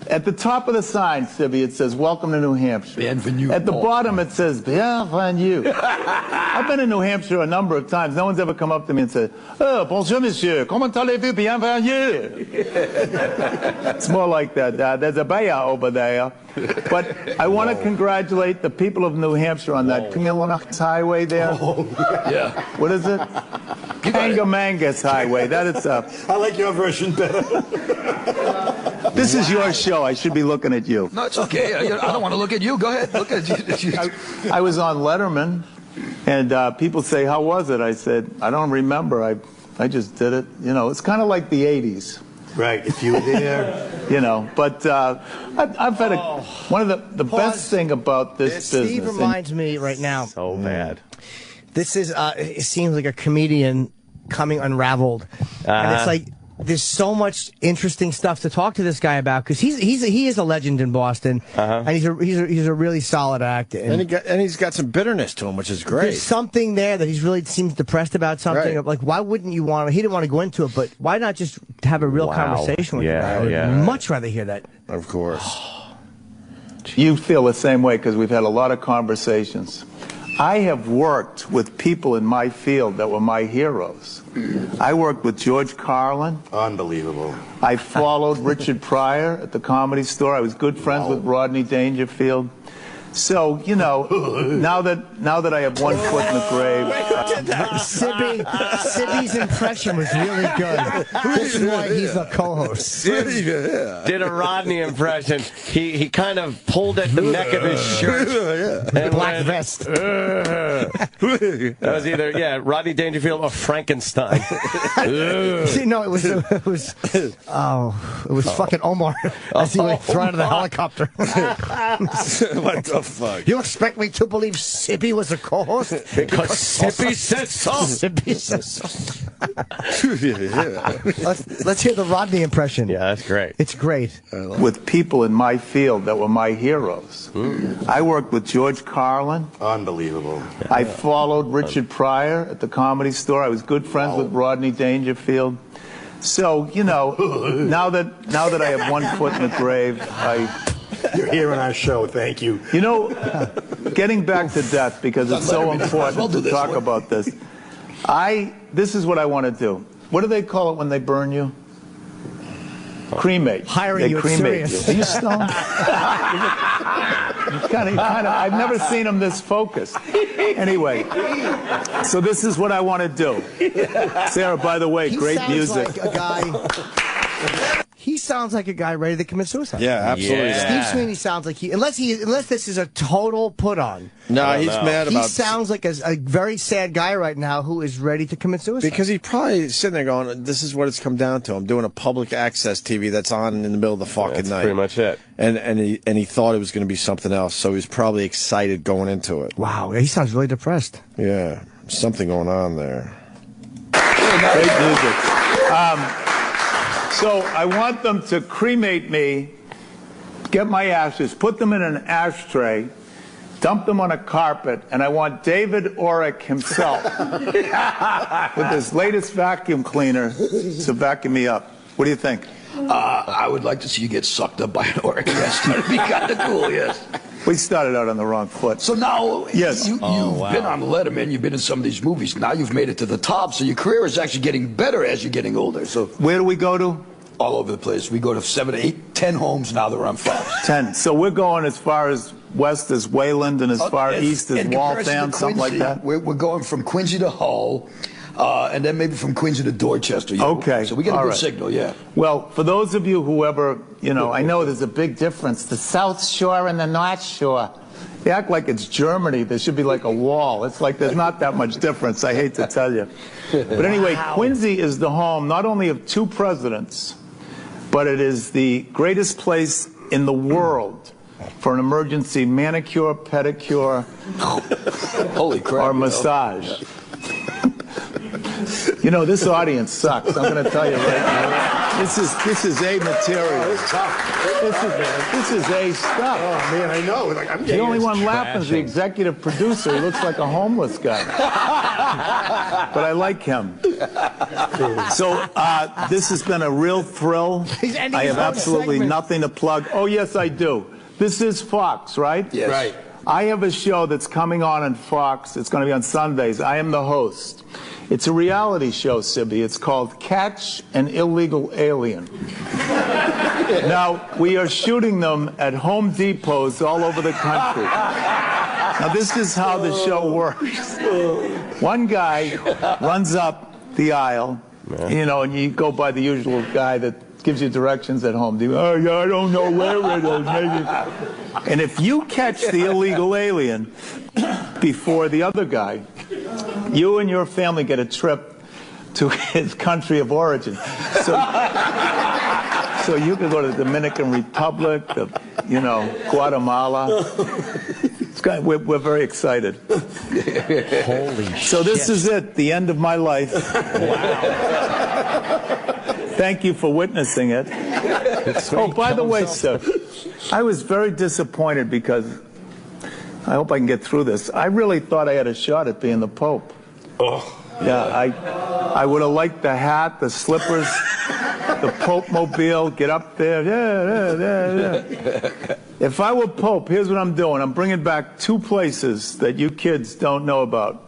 Speaker 11: At the top of the sign, Sibby, it says, "Welcome to New Hampshire."
Speaker 6: Bienvenue.
Speaker 11: At the bottom, it says, "Bienvenue." I've been in New Hampshire a number of times. No one's ever come up to me and said, "Oh, bonjour, monsieur. Comment allez-vous? Bienvenue." It's more like that. There's a bear over there. But I want to congratulate the people of New Hampshire on that Kingalanaks Highway there.
Speaker 6: Yeah.
Speaker 11: What is it? Kangamangas Highway. That is
Speaker 12: I like your version better.
Speaker 11: This is your show. I should be looking at you.
Speaker 6: No, it's okay. I don't want to look at you. Go ahead. Look at you.
Speaker 11: I was on Letterman, and people say, "How was it?" I said, "I don't remember. I just did it." You know, it's kind of like the '80s.
Speaker 12: Right, if you were there.
Speaker 11: You know, but I've had one of the best thing about this business.
Speaker 3: Steve reminds me right now.
Speaker 2: So bad.
Speaker 3: This is, it seems like a comedian coming unraveled. And it's like, there's so much interesting stuff to talk to this guy about because he is a legend in Boston, and he's a really solid act,
Speaker 1: and he's got some bitterness to him, which is great.
Speaker 3: There's something there that he's really seems depressed about something.
Speaker 1: Right.
Speaker 3: Like, why wouldn't you want to? He didn't want to go into it, but why not just have a real conversation with the guy? I would much rather hear that.
Speaker 1: Of course.
Speaker 11: You feel the same way because we've had a lot of conversations. I have worked with people in my field that were my heroes. I worked with George Carlin.
Speaker 12: Unbelievable.
Speaker 11: I followed Richard Pryor at the Comedy Store. I was good friends with Rodney Dangerfield. So, you know, now that I have one foot in the grave.
Speaker 3: Sibby's impression was really good. This is why he's the co-host.
Speaker 2: Did a Rodney impression. He kind of pulled at the neck of his shirt.
Speaker 3: And black vest.
Speaker 2: That was either, Rodney Dangerfield or Frankenstein.
Speaker 3: See, no, it was fucking Omar as he went thrown out of the helicopter.
Speaker 1: What the fuck?
Speaker 3: You expect me to believe Sibby was a co-host?
Speaker 2: Because Sibby said so.
Speaker 3: Sibby said so. Let's hear the Rodney impression.
Speaker 2: Yeah, that's great.
Speaker 3: It's great.
Speaker 11: With people in my field that were my heroes. I worked with George Carlin.
Speaker 12: Unbelievable.
Speaker 11: I followed Richard Pryor at the Comedy Store. I was good friends with Rodney Dangerfield. So, you know, now that I have one foot in the grave,
Speaker 12: You're here on our show. Thank you.
Speaker 11: You know, getting back to death, because it's so important to talk about this. This is what I want to do. What do they call it when they burn you? Cremate.
Speaker 3: Hiring
Speaker 11: they
Speaker 3: you at
Speaker 11: cremate
Speaker 3: Sirius.
Speaker 11: you. Are you stoned? I've never seen him this focused. Anyway, so this is what I want to do. Sarah, by the way, great music.
Speaker 3: Like a guy. He sounds like a guy ready to commit suicide.
Speaker 1: Yeah, absolutely.
Speaker 3: Yeah. Steve Sweeney sounds like unless this is a total put on.
Speaker 1: No, he's mad about.
Speaker 3: He sounds like a very sad guy right now who is ready to commit suicide.
Speaker 1: Because he's probably sitting there going, "This is what it's come down to. I'm doing a public access TV that's on in the middle of the fucking night."
Speaker 2: Pretty much it.
Speaker 1: And he thought it was going to be something else, so he was probably excited going into it.
Speaker 3: Wow, he sounds really depressed.
Speaker 1: Yeah, something going on there.
Speaker 11: Great music. So I want them to cremate me, get my ashes, put them in an ashtray, dump them on a carpet, and I want David Orrick himself with his latest vacuum cleaner to vacuum me up. What do you think?
Speaker 6: I would like to see you get sucked up by an orc. Yes, that'd be kind of cool. Yes.
Speaker 11: We started out on the wrong foot.
Speaker 6: So now,
Speaker 11: yes,
Speaker 6: you've been on Letterman, you've been in some of these movies. Now you've made it to the top, so your career is actually getting better as you're getting older. So
Speaker 11: where do we go to?
Speaker 6: All over the place. We go to 7, 8, 10 homes now that we're on Fox.
Speaker 11: 10. So we're going as far as west as Wayland and as far east as Waltham, something like that?
Speaker 6: We're going from Quincy to Hull. And then maybe from Quincy to Dorchester.
Speaker 11: Okay.
Speaker 6: So we get a good signal, yeah.
Speaker 11: Well, for those of you who ever, I know there's a big difference. The South Shore and the North Shore. They act like it's Germany. There should be like a wall. It's like there's not that much difference, I hate to tell you. But anyway, Quincy is the home not only of 2 presidents, but it is the greatest place in the world for an emergency manicure, pedicure,
Speaker 6: holy crap,
Speaker 11: or massage. This audience sucks. I'm going to tell you right now. This is A material. This is A stuff.
Speaker 12: Oh man, I know. Like, I'm
Speaker 11: the only one laughing is the executive producer. He looks like a homeless guy, but I like him. So this has been a real thrill. I have absolutely nothing to plug. Oh yes, I do. This is Fox, right?
Speaker 6: Yes. Right.
Speaker 11: I have a show that's coming on Fox. It's going to be on Sundays. I am the host. It's a reality show, Sibby. It's called Catch an Illegal Alien. Now, we are shooting them at Home Depots all over the country. Now, this is how the show works. One guy runs up the aisle, and you go by the usual guy that gives you directions at Home Depot. Oh, yeah, I don't know where it is. Maybe. And if you catch the illegal alien before the other guy, you and your family get a trip to his country of origin. So you can go to the Dominican Republic, Guatemala. We're very excited.
Speaker 2: Holy shit.
Speaker 11: So this is it, the end of my life.
Speaker 2: Wow.
Speaker 11: Thank you for witnessing it. Oh, by the way, sir, I was very disappointed because I hope I can get through this. I really thought I had a shot at being the Pope.
Speaker 6: Oh.
Speaker 11: Yeah, I would have liked the hat, the slippers, the Pope mobile, get up there. Yeah. If I were Pope, here's what I'm doing. I'm bringing back 2 places that you kids don't know about.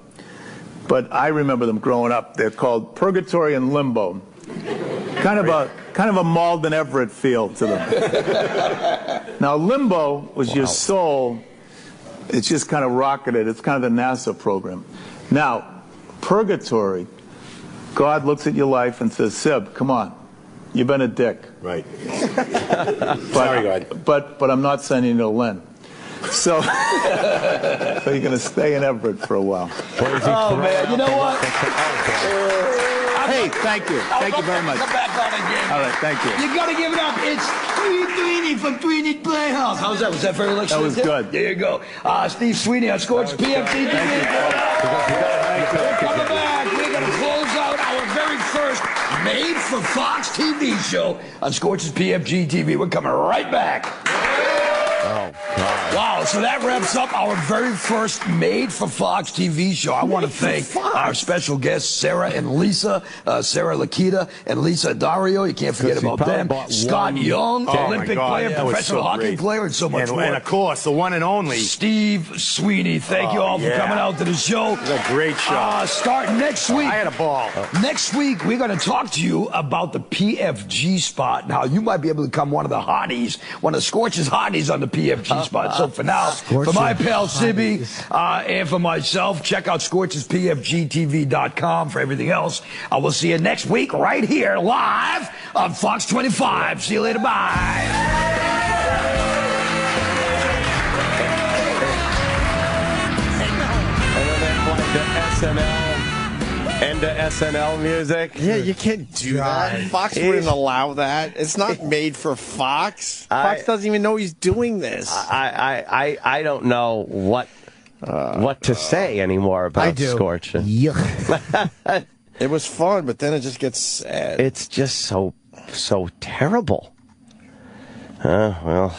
Speaker 11: But I remember them growing up. They're called Purgatory and Limbo. Kind of a Malden Everett feel to them. Now, Limbo was your soul. It's just kind of rocketed. It's kind of the NASA program. Now, Purgatory, God looks at your life and says, Sib, come on. You've been a dick.
Speaker 12: Right. Sorry, God.
Speaker 11: But I'm not sending you to Lynn. So you're going to stay in Everett for a while.
Speaker 6: Oh, man. You know what?
Speaker 11: Hey, thank you. Thank you very much.
Speaker 6: Come back on again.
Speaker 11: All right, thank you.
Speaker 6: You got to give it up. It's Tweeny from Tweeny Playhouse. How's that? Was that very lucky?
Speaker 11: That was good.
Speaker 6: There you go. Steve Sweeney on Scorch PFG TV. We're coming back. We're going to close out our very first made-for-Fox TV show on Scorch's PFG TV. We're coming right back.
Speaker 2: Oh, God.
Speaker 6: Wow, so that wraps up our very first made-for-Fox TV show. I want to thank our special guests, Sarah and Lisa, Sarah Lakita and Lisa Dario. You can't forget about them. Scott Young, Olympic player, professional hockey player, and so much more.
Speaker 12: And, of course, the one and only
Speaker 6: Steve Sweeney. Thank you all for coming out to the show.
Speaker 12: It was a great show.
Speaker 6: Start next week.
Speaker 12: I had a ball.
Speaker 6: Next week, we're going to talk to you about the PFG spot. Now, you might be able to become one of the hotties, one of Scorch's hotties on the PFG spot. So for now, for my pal Sibby and for myself, check out Scorch'sPFGTV.com for everything else. I will see you next week right here live on Fox 25. See you later. Bye.
Speaker 2: And the SNL music.
Speaker 1: Yeah, you can't do that. Fox wouldn't allow that. It's not made for Fox. Fox doesn't even know he's doing this.
Speaker 2: I don't know what to say anymore about Scorch.
Speaker 3: Yuck.
Speaker 1: It was fun, but then it just gets sad.
Speaker 2: It's just so terrible. Well,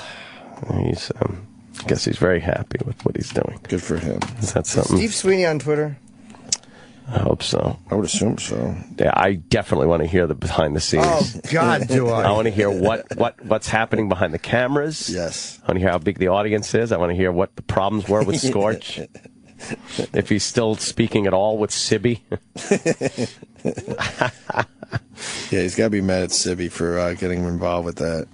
Speaker 2: he's. I guess he's very happy with what he's doing.
Speaker 1: Good for him.
Speaker 2: Is that something?
Speaker 3: Steve Sweeney on Twitter.
Speaker 2: I hope so.
Speaker 1: I would assume so.
Speaker 2: Yeah, I definitely want to hear the behind the scenes.
Speaker 3: Oh, God, do I.
Speaker 2: I want to hear what's happening behind the cameras.
Speaker 1: Yes.
Speaker 2: I want to hear how big the audience is. I want to hear what the problems were with Scorch. If he's still speaking at all with Sibby.
Speaker 1: Yeah, he's got to be mad at Sibby for getting him involved with that.